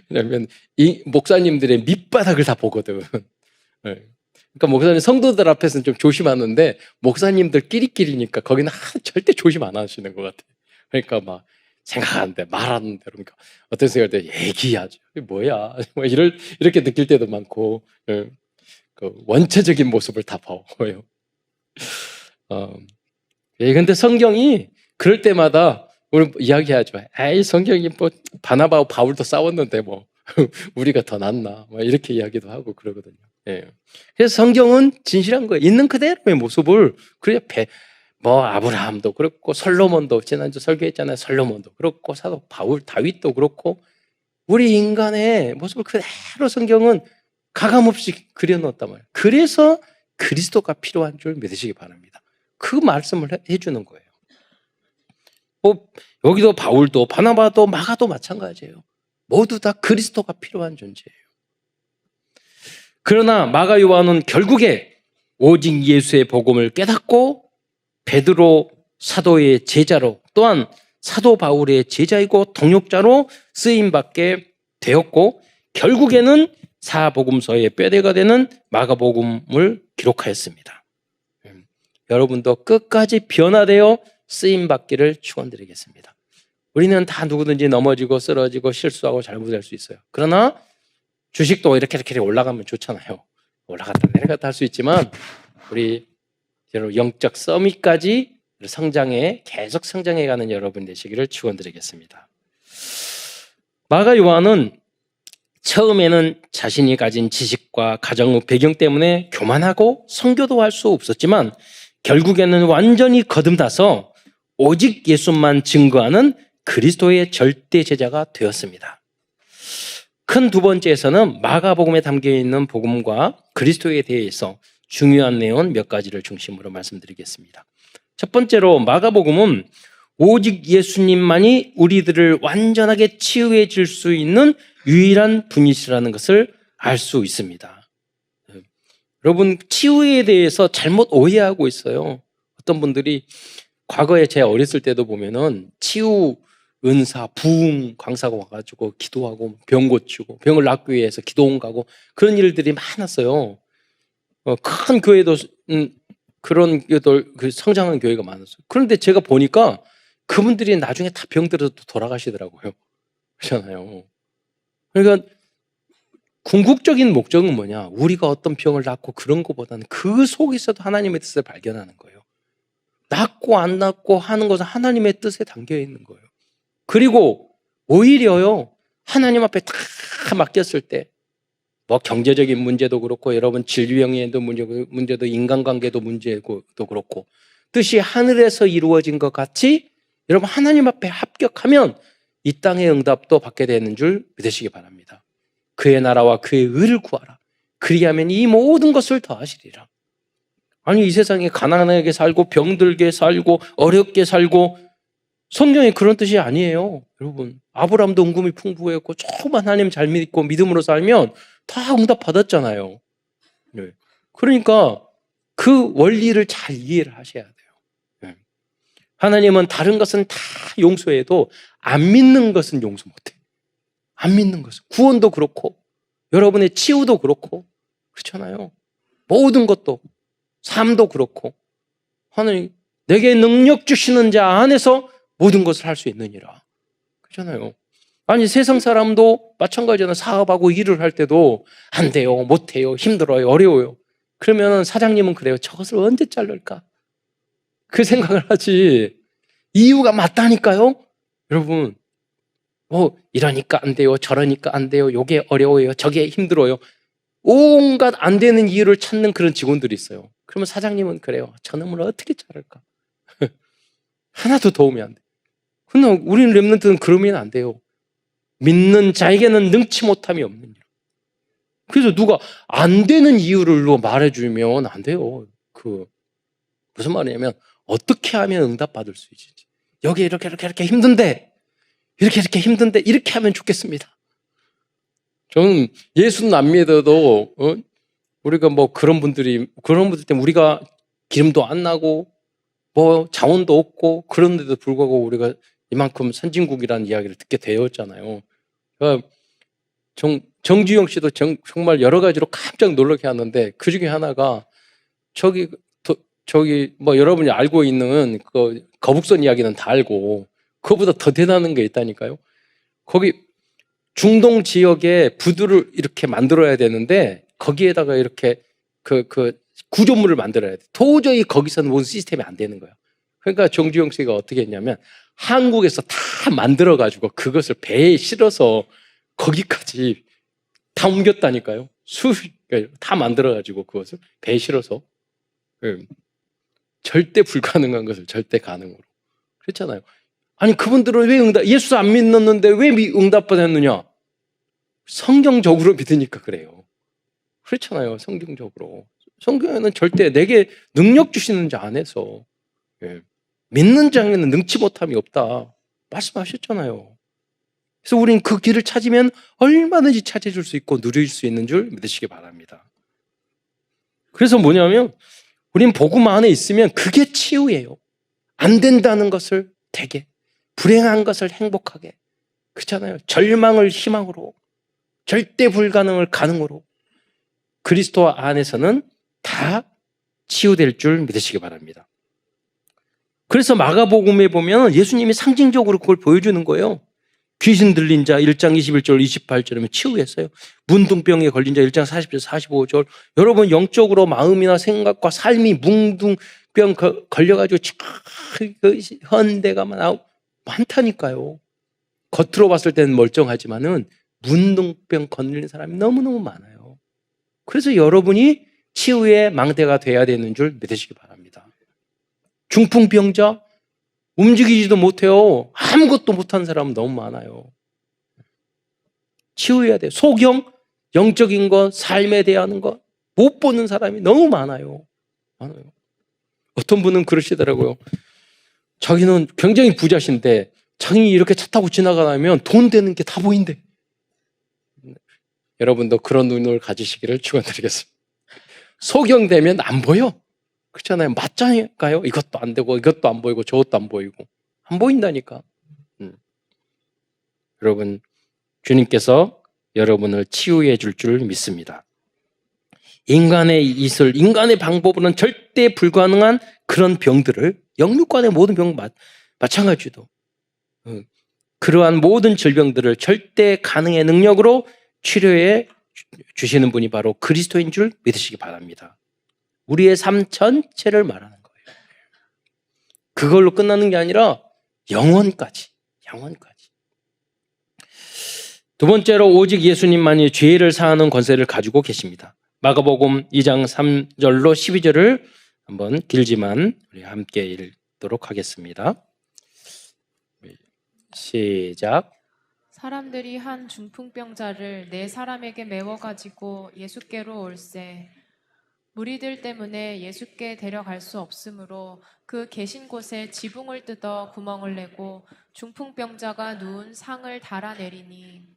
왜냐면 이 목사님들의 밑바닥을 다 보거든. 그러니까 목사님 성도들 앞에서는 좀 조심하는데 목사님들끼리니까 거기는 절대 조심 안 하시는 것 같아요. 그러니까 막 생각하는데 말하는데 그러니까 어떤 생각할 때 얘기하죠. 이게 뭐야? 이렇게 느낄 때도 많고 그 원체적인 모습을 다 보여요. 근데 성경이 그럴 때마다 우리 이야기하죠. 에이 성경이 뭐 바나바와 바울도 싸웠는데 뭐 우리가 더 낫나? 뭐 이렇게 이야기도 하고 그러거든요. 그래서 성경은 진실한 거예요. 있는 그대로의 모습을 그래 뭐 아브라함도 그렇고 솔로몬도 지난주 설교했잖아요. 솔로몬도 그렇고 사도 바울 다윗도 그렇고 우리 인간의 모습을 그대로 성경은 가감없이 그려놓았단 말이에요. 그래서 그리스도가 필요한 줄 믿으시기 바랍니다. 그 말씀을 해주는 거예요. 여기도 바울도 바나바도 마가도 마찬가지예요. 모두 다 그리스도가 필요한 존재예요. 그러나 마가 요한은 결국에 오직 예수의 복음을 깨닫고 베드로 사도의 제자로 또한 사도 바울의 제자이고 동역자로 쓰임받게 되었고 결국에는 사복음서의 뼈대가 되는 마가복음을 기록하였습니다. 여러분도 끝까지 변화되어 쓰임받기를 축원드리겠습니다. 우리는 다 누구든지 넘어지고 쓰러지고 실수하고 잘못할 수 있어요. 그러나 주식도 이렇게 올라가면 좋잖아요. 올라갔다 내려갔다 할 수 있지만 우리 여러분 영적 서밋까지 계속 성장해가는 여러분 되시기를 축원드리겠습니다. 마가 요한은 처음에는 자신이 가진 지식과 가정 배경 때문에 교만하고 선교도 할 수 없었지만 결국에는 완전히 거듭나서 오직 예수만 증거하는 그리스도의 절대 제자가 되었습니다. 큰 두 번째에서는 마가복음에 담겨있는 복음과 그리스도에 대해서 중요한 내용 몇 가지를 중심으로 말씀드리겠습니다. 첫 번째로 마가복음은 오직 예수님만이 우리들을 완전하게 치유해 줄 수 있는 유일한 분이시라는 것을 알 수 있습니다. 여러분 치유에 대해서 잘못 오해하고 있어요. 어떤 분들이 과거에 제 어렸을 때도 보면은 치유 은사, 부흥 강사가 와가지고 기도하고 병 고치고 병을 낫기 위해서 기도원 가고 그런 일들이 많았어요. 큰 교회도 그런 그 성장한 교회가 많았어요. 그런데 제가 보니까 그분들이 나중에 다 병들어서 돌아가시더라고요. 그렇잖아요. 그러니까 궁극적인 목적은 뭐냐? 우리가 어떤 병을 낫고 그런 것보다는 그 속에서도 하나님의 뜻을 발견하는 거예요. 낫고 안 낫고 하는 것은 하나님의 뜻에 담겨 있는 거예요. 그리고 오히려요, 하나님 앞에 다 맡겼을 때, 뭐 경제적인 문제도 그렇고, 여러분 질병에도 문제도 인간관계도 문제도 그렇고, 뜻이 하늘에서 이루어진 것 같이 여러분 하나님 앞에 합격하면 이 땅의 응답도 받게 되는 줄 믿으시기 바랍니다. 그의 나라와 그의 의를 구하라. 그리하면 이 모든 것을 더하시리라. 아니, 이 세상에 가난하게 살고 병들게 살고 어렵게 살고, 성경에 그런 뜻이 아니에요. 여러분, 아브라함도 은금이 풍부했고 조금만 하나님 잘 믿고 믿음으로 살면 다 응답 받았잖아요. 네. 그러니까 그 원리를 잘 이해를 하셔야 돼요. 네. 하나님은 다른 것은 다 용서해도 안 믿는 것은 용서 못해. 안 믿는 것은 구원도 그렇고 여러분의 치유도 그렇고 그렇잖아요. 모든 것도 삶도 그렇고 하나님 내게 능력 주시는 자 안에서 모든 것을 할 수 있느니라. 그렇잖아요. 아니, 세상 사람도 마찬가지잖아요. 사업하고 일을 할 때도 안 돼요, 못 해요, 힘들어요, 어려워요. 그러면 사장님은 그래요. 저것을 언제 자를까? 그 생각을 하지. 이유가 맞다니까요. 여러분, 이러니까 안 돼요, 저러니까 안 돼요, 요게 어려워요, 저게 힘들어요. 온갖 안 되는 이유를 찾는 그런 직원들이 있어요. 그러면 사장님은 그래요. 저놈을 어떻게 자를까? 하나도 도움이 안 돼. 근데 우리는 렘넌트는 그러면 안 돼요. 믿는 자에게는 능치 못함이 없느니라. 그래서 누가 안 되는 이유를 말해주면 안 돼요. 무슨 말이냐면 어떻게 하면 응답받을 수 있지? 여기 이렇게 힘든데 이렇게 힘든데 이렇게 하면 좋겠습니다. 저는 예수는 안 믿어도 우리가 뭐 그런 분들 때문에 우리가 기름도 안 나고 뭐 자원도 없고 그런데도 불구하고 우리가 이만큼 선진국이라는 이야기를 듣게 되었잖아요. 그러니까 정주영 씨도 정말 여러 가지로 깜짝 놀라게 하는데 그 중에 하나가 저기 뭐 여러분이 알고 있는 그 거북선 이야기는 다 알고 그거보다 더 대단한 게 있다니까요. 거기 중동 지역에 부두를 이렇게 만들어야 되는데 거기에다가 이렇게 그 구조물을 만들어야 돼. 도저히 거기서는 모든 시스템이 안 되는 거야. 그러니까 정주영 씨가 어떻게 했냐면 한국에서 다 만들어가지고 그것을 배에 실어서 거기까지 다 옮겼다니까요. 다 만들어가지고 그것을 배에 실어서. 절대 불가능한 것을 절대 가능으로. 그렇잖아요. 아니, 그분들은 왜 예수 안 믿었는데 왜 응답받았느냐? 성경적으로 믿으니까 그래요. 그렇잖아요. 성경적으로. 성경에는 절대 내게 능력 주시는 자 안에서 믿는 자에게는 능치 못함이 없다 말씀하셨잖아요. 그래서 우리는 그 길을 찾으면 얼마든지 찾아줄 수 있고 누릴 수 있는 줄 믿으시기 바랍니다. 그래서 뭐냐면 우리는 복음 안에 있으면 그게 치유예요. 안 된다는 것을 되게, 불행한 것을 행복하게, 그렇잖아요. 절망을 희망으로, 절대 불가능을 가능으로, 그리스도 안에서는 다 치유될 줄 믿으시기 바랍니다. 그래서 마가복음에 보면 예수님이 상징적으로 그걸 보여주는 거예요. 귀신 들린 자 1장 21절 28절이면 치유했어요. 문둥병에 걸린 자 1장 40절 45절. 여러분, 영적으로 마음이나 생각과 삶이 문둥병 걸려가지고 현대가 많다니까요. 겉으로 봤을 때는 멀쩡하지만은 문둥병 걸린 사람이 너무너무 많아요. 그래서 여러분이 치유의 망대가 돼야 되는 줄 믿으시기 바랍니다. 중풍병자 움직이지도 못해요. 아무것도 못하는 사람은 너무 많아요. 치유해야 돼요. 소경, 영적인 것, 삶에 대한 것 못 보는 사람이 너무 많아요. 어떤 분은 그러시더라고요. 자기는 굉장히 부자신데 자기 이렇게 차 타고 지나가면 돈 되는 게 다 보인대. 여러분도 그런 눈을 가지시기를 축원드리겠습니다. 소경되면 안 보여. 그렇잖아요. 맞잖아요. 이것도 안 되고 이것도 안 보이고 저것도 안 보이고 안 보인다니까. 여러분, 주님께서 여러분을 치유해 줄 줄 믿습니다. 인간의 이슬, 인간의 방법으로는 절대 불가능한 그런 병들을, 영육간의 모든 병 마찬가지도 그러한 모든 질병들을 절대 가능의 능력으로 치료해 주시는 분이 바로 그리스도인 줄 믿으시기 바랍니다. 우리의 삶 전체를 말하는 거예요. 그걸로 끝나는 게 아니라 영원까지. 두 번째로 오직 예수님만이 죄를 사하는 권세를 가지고 계십니다. 마가복음 2장 3절로 12절을 한번 길지만 우리 함께 읽도록 하겠습니다. 시작. 사람들이 한 중풍병자를 네 사람에게 메워가지고 예수께로 올세. 무리들 때문에 예수께 데려갈 수 없으므로 그 계신 곳에 지붕을 뜯어 구멍을 내고 중풍병자가 누운 상을 달아내리니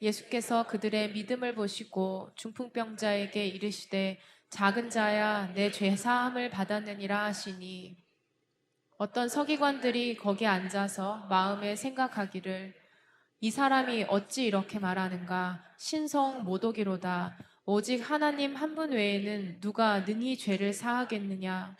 예수께서 그들의 믿음을 보시고 중풍병자에게 이르시되 작은 자야 내 죄 사함을 받았느니라 하시니 어떤 서기관들이 거기 앉아서 마음에 생각하기를 이 사람이 어찌 이렇게 말하는가 신성 모독이로다 오직 하나님 한 분 외에는 누가 능히 죄를 사하겠느냐.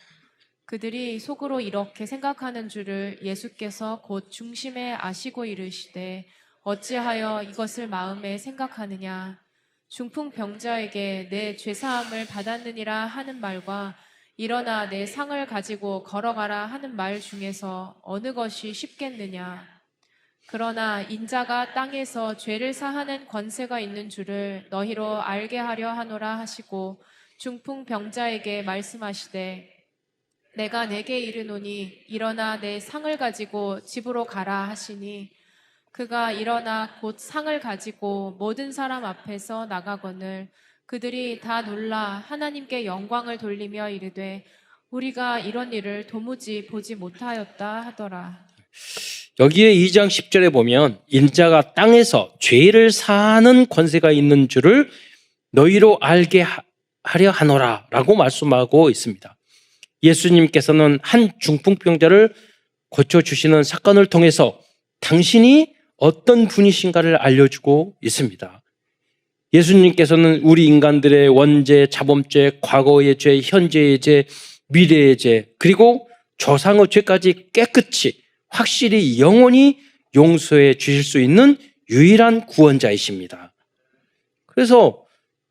그들이 속으로 이렇게 생각하는 줄을 예수께서 곧 중심에 아시고 이르시되 어찌하여 이것을 마음에 생각하느냐. 중풍병자에게 내 죄사함을 받았느니라 하는 말과 일어나 내 상을 가지고 걸어가라 하는 말 중에서 어느 것이 쉽겠느냐. 그러나 인자가 땅에서 죄를 사하는 권세가 있는 줄을 너희로 알게 하려 하노라 하시고 중풍병자에게 말씀하시되 내가 내게 이르노니 일어나 내 상을 가지고 집으로 가라 하시니 그가 일어나 곧 상을 가지고 모든 사람 앞에서 나가거늘 그들이 다 놀라 하나님께 영광을 돌리며 이르되 우리가 이런 일을 도무지 보지 못하였다 하더라. 여기에 2장 10절에 보면 인자가 땅에서 죄를 사하는 권세가 있는 줄을 너희로 알게 하려 하노라 라고 말씀하고 있습니다. 예수님께서는 한 중풍병자를 고쳐주시는 사건을 통해서 당신이 어떤 분이신가를 알려주고 있습니다. 예수님께서는 우리 인간들의 원죄, 자범죄, 과거의 죄, 현재의 죄, 미래의 죄, 그리고 조상의 죄까지 깨끗이 확실히 영원히 용서해 주실 수 있는 유일한 구원자이십니다. 그래서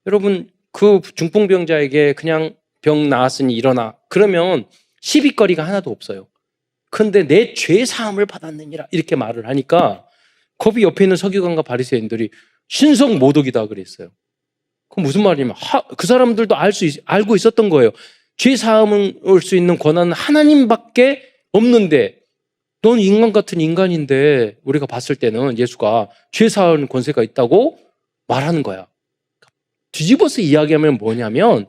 여러분 그 중풍병자에게 그냥 병 나았으니 일어나 그러면 시비거리가 하나도 없어요. 그런데 내 죄 사함을 받았느니라 이렇게 말을 하니까 거기 옆에 있는 서기관과 바리새인들이 신성 모독이다 그랬어요. 그건 무슨 말이냐면 그 사람들도 알고 있었던 거예요. 죄 사함을 올 수 있는 권한은 하나님밖에 없는데 넌 인간 같은 인간인데 우리가 봤을 때는 예수가 죄 사하는 권세가 있다고 말하는 거야. 뒤집어서 이야기하면 뭐냐면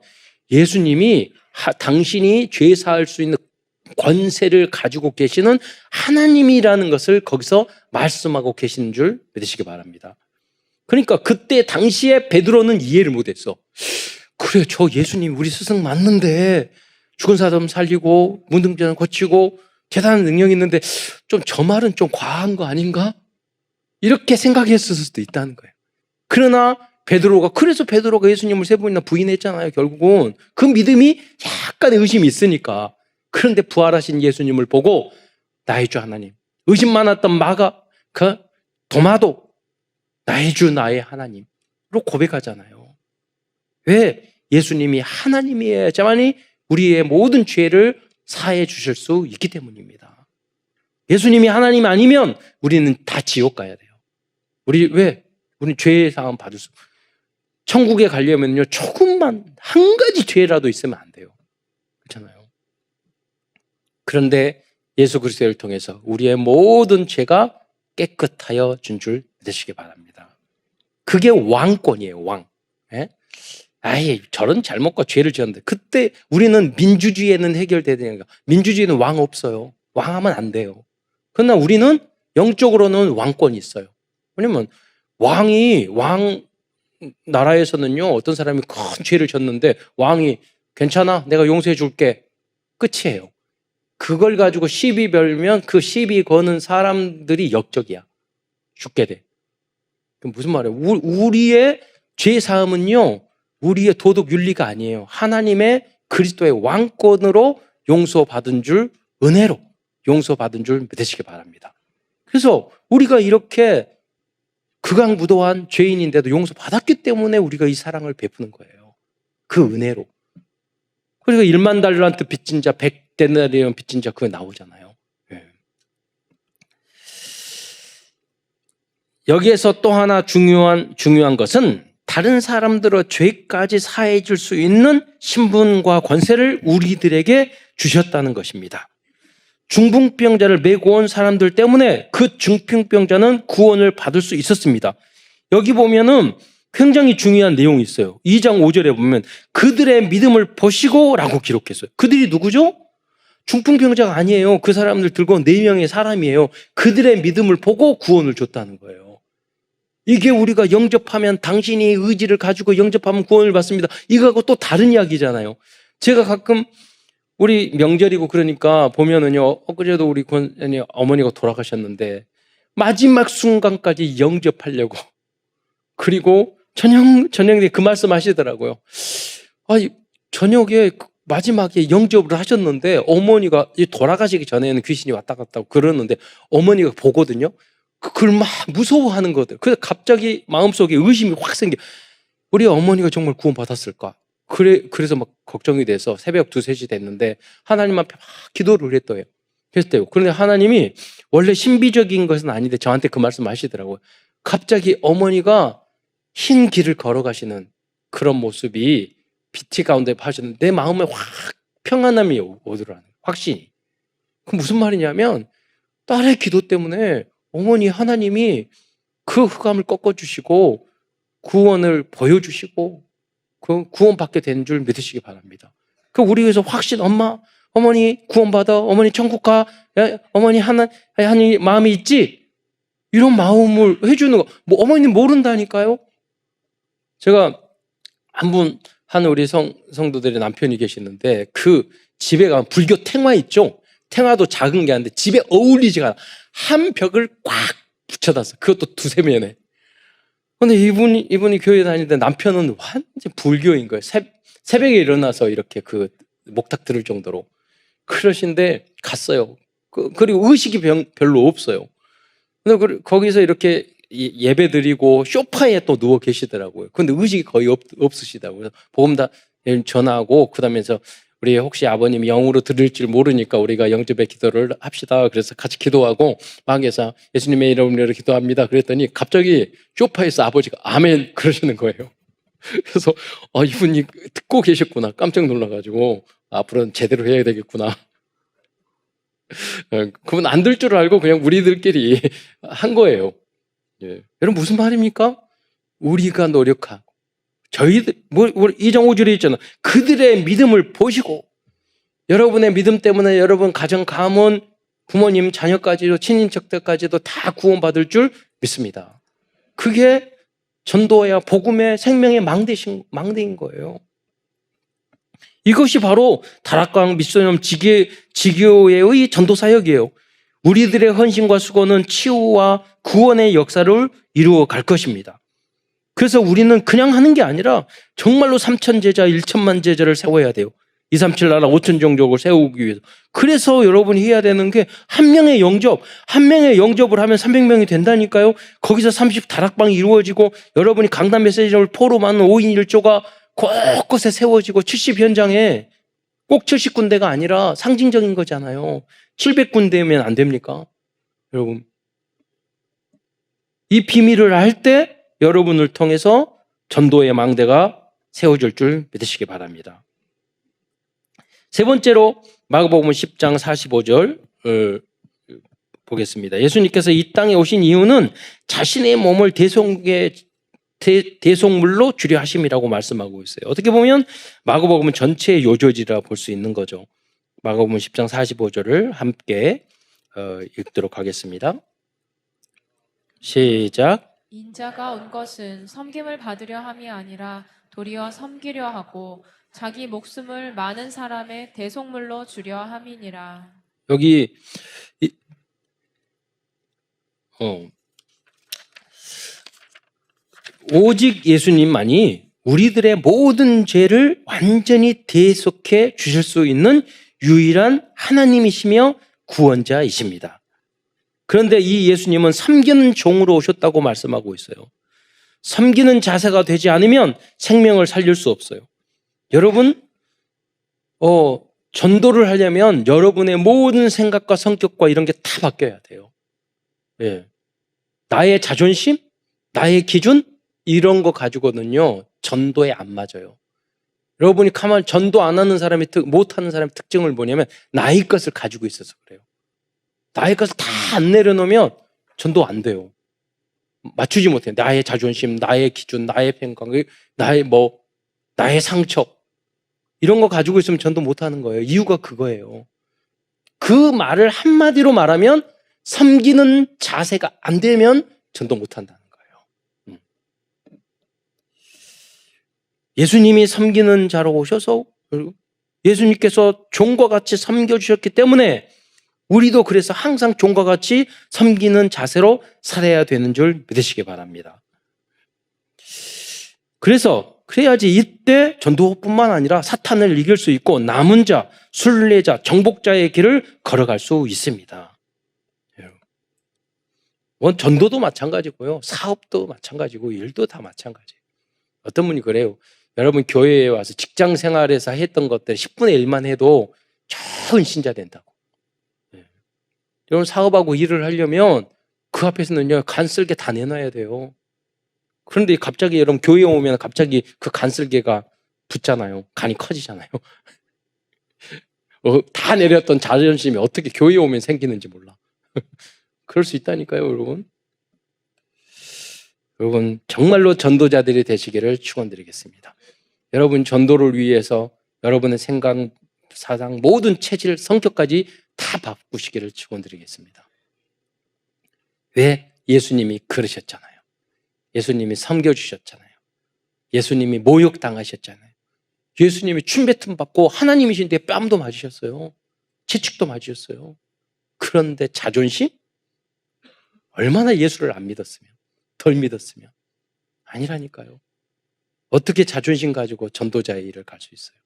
예수님이 당신이 죄 사할 수 있는 권세를 가지고 계시는 하나님이라는 것을 거기서 말씀하고 계시는 줄 믿으시기 바랍니다. 그러니까 그때 당시에 베드로는 이해를 못했어. 그래, 저 예수님 우리 스승 맞는데 죽은 사람 살리고 문둥병 고치고 대단한 능력이 있는데 좀 저 말은 좀 과한 거 아닌가? 이렇게 생각했을 수도 있다는 거예요. 그러나 그래서 베드로가 예수님을 3번이나 부인했잖아요. 결국은 그 믿음이 약간의 의심이 있으니까. 그런데 부활하신 예수님을 보고 나의 주 하나님, 의심 많았던 도마도 나의 주 나의 하나님으로 고백하잖아요. 왜? 예수님이 하나님이어야만이 우리의 모든 죄를 사해 주실 수 있기 때문입니다. 예수님이 하나님 아니면 우리는 다 지옥 가야 돼요. 우리는 죄의 사함 받을 수 천국에 가려면요 조금만 한 가지 죄라도 있으면 안 돼요. 그렇잖아요. 그런데 예수 그리스도를 통해서 우리의 모든 죄가 깨끗하여 준 줄 믿으시기 바랍니다. 그게 왕권이에요. 왕. 예? 아예 저런 잘못과 죄를 지었는데 그때 우리는 민주주의에는 해결되는 거. 민주주의는 왕 없어요. 왕하면 안 돼요. 그러나 우리는 영적으로는 왕권이 있어요. 왜냐면 왕 나라에서는요 어떤 사람이 큰 죄를 졌는데 왕이 괜찮아 내가 용서해 줄게 끝이에요. 그걸 가지고 시비 걸면 그 시비 거는 사람들이 역적이야. 죽게 돼. 그럼 무슨 말이에요? 우리의 죄 사함은요, 우리의 도덕 윤리가 아니에요. 하나님의 그리스도의 왕권으로 용서받은 줄, 은혜로 용서받은 줄 믿으시기 바랍니다. 그래서 우리가 이렇게 극악무도한 죄인인데도 용서받았기 때문에 우리가 이 사랑을 베푸는 거예요. 그 은혜로. 그리고 1만 달란트 빚진 자, 100데나리온 빚진 자, 그거 나오잖아요. 예. 여기에서 또 하나 중요한 것은 다른 사람들의 죄까지 사해 줄 수 있는 신분과 권세를 우리들에게 주셨다는 것입니다. 중풍병자를 메고 온 사람들 때문에 그 중풍병자는 구원을 받을 수 있었습니다. 여기 보면은 굉장히 중요한 내용이 있어요. 2장 5절에 보면 그들의 믿음을 보시고 라고 기록했어요. 그들이 누구죠? 중풍병자가 아니에요. 그 사람들 들고 온 4명의 사람이에요. 그들의 믿음을 보고 구원을 줬다는 거예요. 이게 우리가 영접하면 당신이 의지를 가지고 영접하면 구원을 받습니다. 이거하고 또 다른 이야기잖아요. 제가 가끔 우리 명절이고 그러니까 보면은요, 엊그제도 우리 어머니가 돌아가셨는데 마지막 순간까지 영접하려고 그리고 저녁에 그 말씀 하시더라고요. 저녁에 마지막에 영접을 하셨는데 어머니가 돌아가시기 전에는 귀신이 왔다 갔다 하고 그러는데 어머니가 보거든요. 그걸 막 무서워하는 거들. 그래서 갑자기 마음속에 의심이 확 생겨. 우리 어머니가 정말 구원받았을까? 그래서 막 걱정이 돼서 새벽 2, 3시 됐는데 하나님 앞에 막 기도를 했대요. 그런데 하나님이 원래 신비적인 것은 아닌데 저한테 그 말씀 하시더라고요. 갑자기 어머니가 흰 길을 걸어가시는 그런 모습이 빛이 가운데 하셨는데 내 마음에 확 평안함이 오더라는 확신이. 그 무슨 말이냐면 딸의 기도 때문에 어머니 하나님이 그 흑암을 꺾어주시고 구원을 보여주시고 그 구원받게 된 줄 믿으시기 바랍니다. 그 우리 위해서 확신, 어머니 구원받아, 어머니 천국 가, 어머니 하나님 마음이 있지? 이런 마음을 해주는 거. 뭐 어머니는 모른다니까요. 제가 한 우리 성도들의 남편이 계시는데 그 집에 가면 불교 탱화 있죠? 탱화도 작은 게 아닌데 집에 어울리지가 않아. 한 벽을 꽉 붙여놨어. 그것도 2, 3면에. 근데 이분이 교회 다니는데 남편은 완전 불교인 거예요. 새벽에 일어나서 이렇게 그 목탁 들을 정도로. 그러신데 갔어요. 그리고 의식이 별로 없어요. 근데 거기서 이렇게 예배 드리고 소파에 또 누워 계시더라고요. 근데 의식이 거의 없으시다고. 그래서 복음다 전하고 그다음에서 우리 혹시 아버님이 영으로 들을 줄 모르니까 우리가 영접의 기도를 합시다. 그래서 같이 기도하고 방에서 예수님의 이름으로 기도합니다. 그랬더니 갑자기 소파에서 아버지가 아멘 그러시는 거예요. 그래서 이분이 듣고 계셨구나. 깜짝 놀라가지고 앞으로는 제대로 해야 되겠구나. 그분 안 들 줄 알고 그냥 우리들끼리 한 거예요. 예. 여러분 무슨 말입니까? 우리가 노력하고 저희들 2장 5절에 있잖아. 그들의 믿음을 보시고 여러분의 믿음 때문에 여러분 가정, 가문, 부모님, 자녀까지도 친인척들까지도 다 구원받을 줄 믿습니다. 그게 전도야 복음의 생명의 망대인 거예요. 이것이 바로 다락방 미소년 지교회의 전도 사역이에요. 우리들의 헌신과 수고는 치유와 구원의 역사를 이루어 갈 것입니다. 그래서 우리는 그냥 하는 게 아니라 정말로 3천 제자, 1천만 제자를 세워야 돼요. 237 나라 5천 종족을 세우기 위해서. 그래서 여러분이 해야 되는 게 한 명의 영접을 하면 300명이 된다니까요. 거기서 30 다락방이 이루어지고 여러분이 강단 메시지를 포럼하는 5인 1조가 곳곳에 세워지고 70 현장에 꼭 70군데가 아니라 상징적인 거잖아요. 700군데면 안 됩니까? 여러분. 이 비밀을 알 때 여러분을 통해서 전도의 망대가 세워질 줄 믿으시기 바랍니다. 세 번째로 마가복음 10장 45절 보겠습니다. 예수님께서 이 땅에 오신 이유는 자신의 몸을 대속물로 주려 하심이라고 말씀하고 있어요. 어떻게 보면 마가복음은 전체의 요조지라 볼 수 있는 거죠. 마가복음 10장 45절을 함께 읽도록 하겠습니다. 시작. 인자가 온 것은 섬김을 받으려 함이 아니라 도리어 섬기려 하고 자기 목숨을 많은 사람의 대속물로 주려 함이니라. 여기 오직 예수님만이 우리들의 모든 죄를 완전히 대속해 주실 수 있는 유일한 하나님이시며 구원자이십니다. 그런데 이 예수님은 섬기는 종으로 오셨다고 말씀하고 있어요. 섬기는 자세가 되지 않으면 생명을 살릴 수 없어요. 여러분, 전도를 하려면 여러분의 모든 생각과 성격과 이런 게 다 바뀌어야 돼요. 예. 나의 자존심, 나의 기준, 이런 거 가지고는요, 전도에 안 맞아요. 여러분이 가만 전도 안 하는 사람이, 못하는 사람의 특징을 뭐냐면, 나의 것을 가지고 있어서 그래요. 나의 것을 다 안 내려놓으면 전도 안 돼요. 맞추지 못해요. 나의 자존심, 나의 기준, 나의 평강, 나의 상처. 이런 거 가지고 있으면 전도 못 하는 거예요. 이유가 그거예요. 그 말을 한마디로 말하면 섬기는 자세가 안 되면 전도 못 한다는 거예요. 예수님이 섬기는 자로 오셔서 예수님께서 종과 같이 섬겨주셨기 때문에 우리도 그래서 항상 종과 같이 섬기는 자세로 살아야 되는 줄 믿으시기 바랍니다. 그래야지 이때 전도뿐만 아니라 사탄을 이길 수 있고 남은 자, 순례자, 정복자의 길을 걸어갈 수 있습니다. 전도도 마찬가지고요. 사업도 마찬가지고 일도 다 마찬가지예요. 어떤 분이 그래요. 여러분 교회에 와서 직장 생활에서 했던 것들 10분의 1만 해도 좋은 신자 된다고. 여러분 사업하고 일을 하려면 그 앞에서는요 간쓸게 다 내놔야 돼요. 그런데 갑자기 여러분 교회에 오면 갑자기 그 간쓸게가 붙잖아요. 간이 커지잖아요. 다 내렸던 자존심이 어떻게 교회에 오면 생기는지 몰라. 그럴 수 있다니까요, 여러분. 여러분 정말로 전도자들이 되시기를 축원드리겠습니다. 여러분 전도를 위해서 여러분의 생각, 사상, 모든 체질, 성격까지 다 바꾸시기를 축원드리겠습니다. 왜? 예수님이 그러셨잖아요. 예수님이 섬겨주셨잖아요. 예수님이 모욕당하셨잖아요. 예수님이 춤뱉음 받고 하나님이신데 뺨도 맞으셨어요. 채찍도 맞으셨어요. 그런데 자존심? 얼마나 예수를 안 믿었으면, 덜 믿었으면. 아니라니까요. 어떻게 자존심 가지고 전도자의 일을 갈 수 있어요?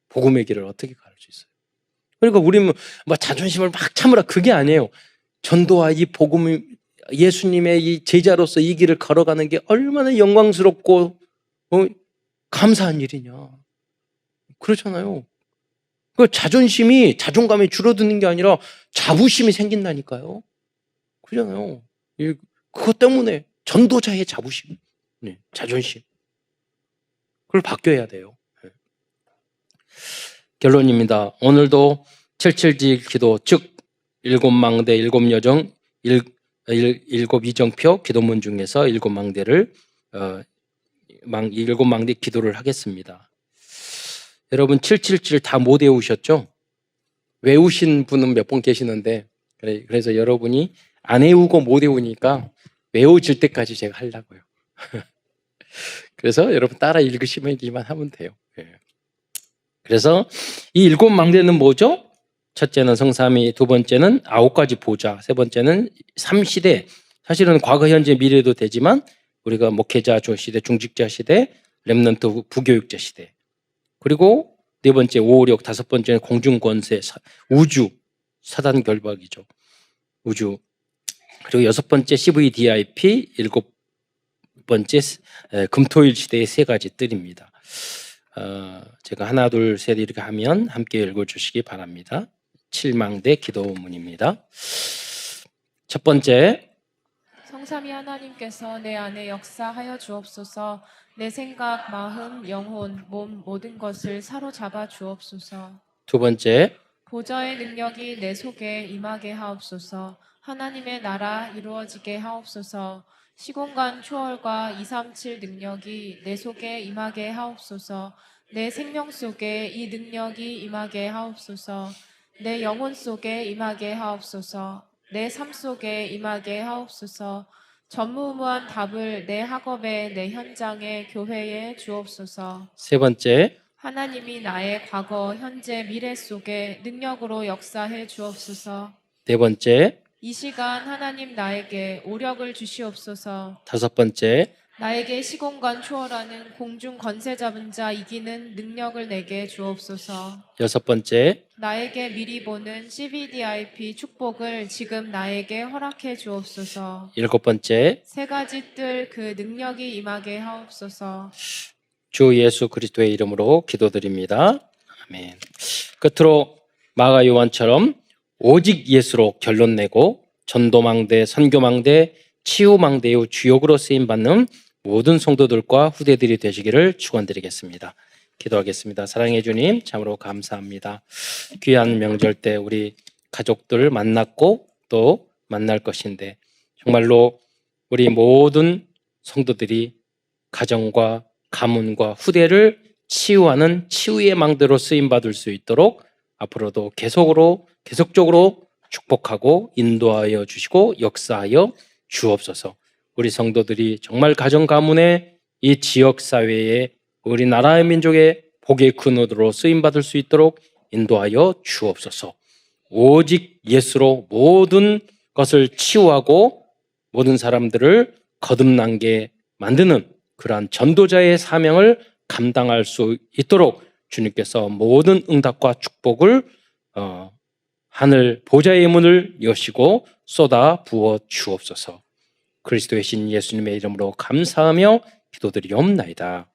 복음의 길을 어떻게 갈 수 있어요? 그러니까 우리는 자존심을 막 참으라 그게 아니에요. 전도와 이 복음, 예수님의 이 제자로서 이 길을 걸어가는 게 얼마나 영광스럽고 감사한 일이냐. 그렇잖아요. 그 자존감이 줄어드는 게 아니라 자부심이 생긴다니까요. 그러잖아요. 그것 때문에 전도자의 자부심, 자존심. 그걸 바뀌어야 돼요. 결론입니다. 오늘도 777 기도, 즉 7망대 7여정 7이정표 기도문 중에서 7망대를 7망대 기도를 하겠습니다. 여러분 777 다 못 외우셨죠? 외우신 분은 몇 분 계시는데 그래서 여러분이 안 외우고 못 외우니까 외워질 때까지 제가 하려고요. 그래서 여러분 따라 읽으시기만 하면 돼요. 그래서 이 7망대는 뭐죠? 첫째는 성삼위, 두 번째는 9가지 보좌, 세 번째는 3시대. 사실은 과거, 현재, 미래도 되지만 우리가 목회자 시대, 중직자 시대, 렘넌트 부교육자 시대. 그리고 네 번째 556, 다섯 번째는 공중권세, 우주, 사단 결박이죠. 우주. 그리고 여섯 번째 CVDIP, 일곱 번째 금토일 시대의 세 가지 뜰입니다. 제가 하나, 둘, 셋 이렇게 하면 함께 읽어주시기 바랍니다. 7망대 기도문입니다. 첫 번째, 성삼위 하나님께서 내 안에 역사하여 주옵소서. 내 생각, 마음, 영혼, 몸 모든 것을 사로잡아 주옵소서. 두 번째, 보좌의 능력이 내 속에 임하게 하옵소서. 하나님의 나라 이루어지게 하옵소서. 시공간 초월과 237 능력이 내 속에 임하게 하옵소서. 내 생명 속에 이 능력이 임하게 하옵소서. 내 영혼 속에 임하게 하옵소서. 내 삶 속에 임하게 하옵소서. 전무후무한 답을 내 학업에, 내 현장에, 교회에 주옵소서. 세 번째, 하나님이 나의 과거, 현재, 미래 속에 능력으로 역사해 주옵소서. 네 번째, 이 시간 하나님 나에게 오력을 주시옵소서. 다섯 번째, 나에게 시공간 초월하는 공중 권세 잡은 자 이기는 능력을 내게 주옵소서. 여섯 번째, 나에게 미리 보는 CVDIP 축복을 지금 나에게 허락해 주옵소서. 일곱 번째, 세 가지 뜰 그 능력이 임하게 하옵소서. 주 예수 그리스도의 이름으로 기도드립니다. 아멘. 끝으로 마가 요한처럼 오직 예수로 결론 내고 전도망대, 선교망대, 치유망대의 주역으로 쓰임받는 모든 성도들과 후대들이 되시기를 축원드리겠습니다. 기도하겠습니다. 사랑해 주님, 참으로 감사합니다. 귀한 명절 때 우리 가족들 만났고 또 만날 것인데 정말로 우리 모든 성도들이 가정과 가문과 후대를 치유하는 치유의 망대로 쓰임받을 수 있도록 앞으로도 계속적으로 축복하고 인도하여 주시고 역사하여 주옵소서. 우리 성도들이 정말 가정 가문의 이 지역 사회에 우리나라의 민족의 복의 근원으로 쓰임 받을 수 있도록 인도하여 주옵소서. 오직 예수로 모든 것을 치유하고 모든 사람들을 거듭나게 만드는 그러한 전도자의 사명을 감당할 수 있도록 주님께서 모든 응답과 축복을 하늘 보좌의 문을 여시고 쏟아 부어 주옵소서. 그리스도의 신 예수님의 이름으로 감사하며 기도드리옵나이다.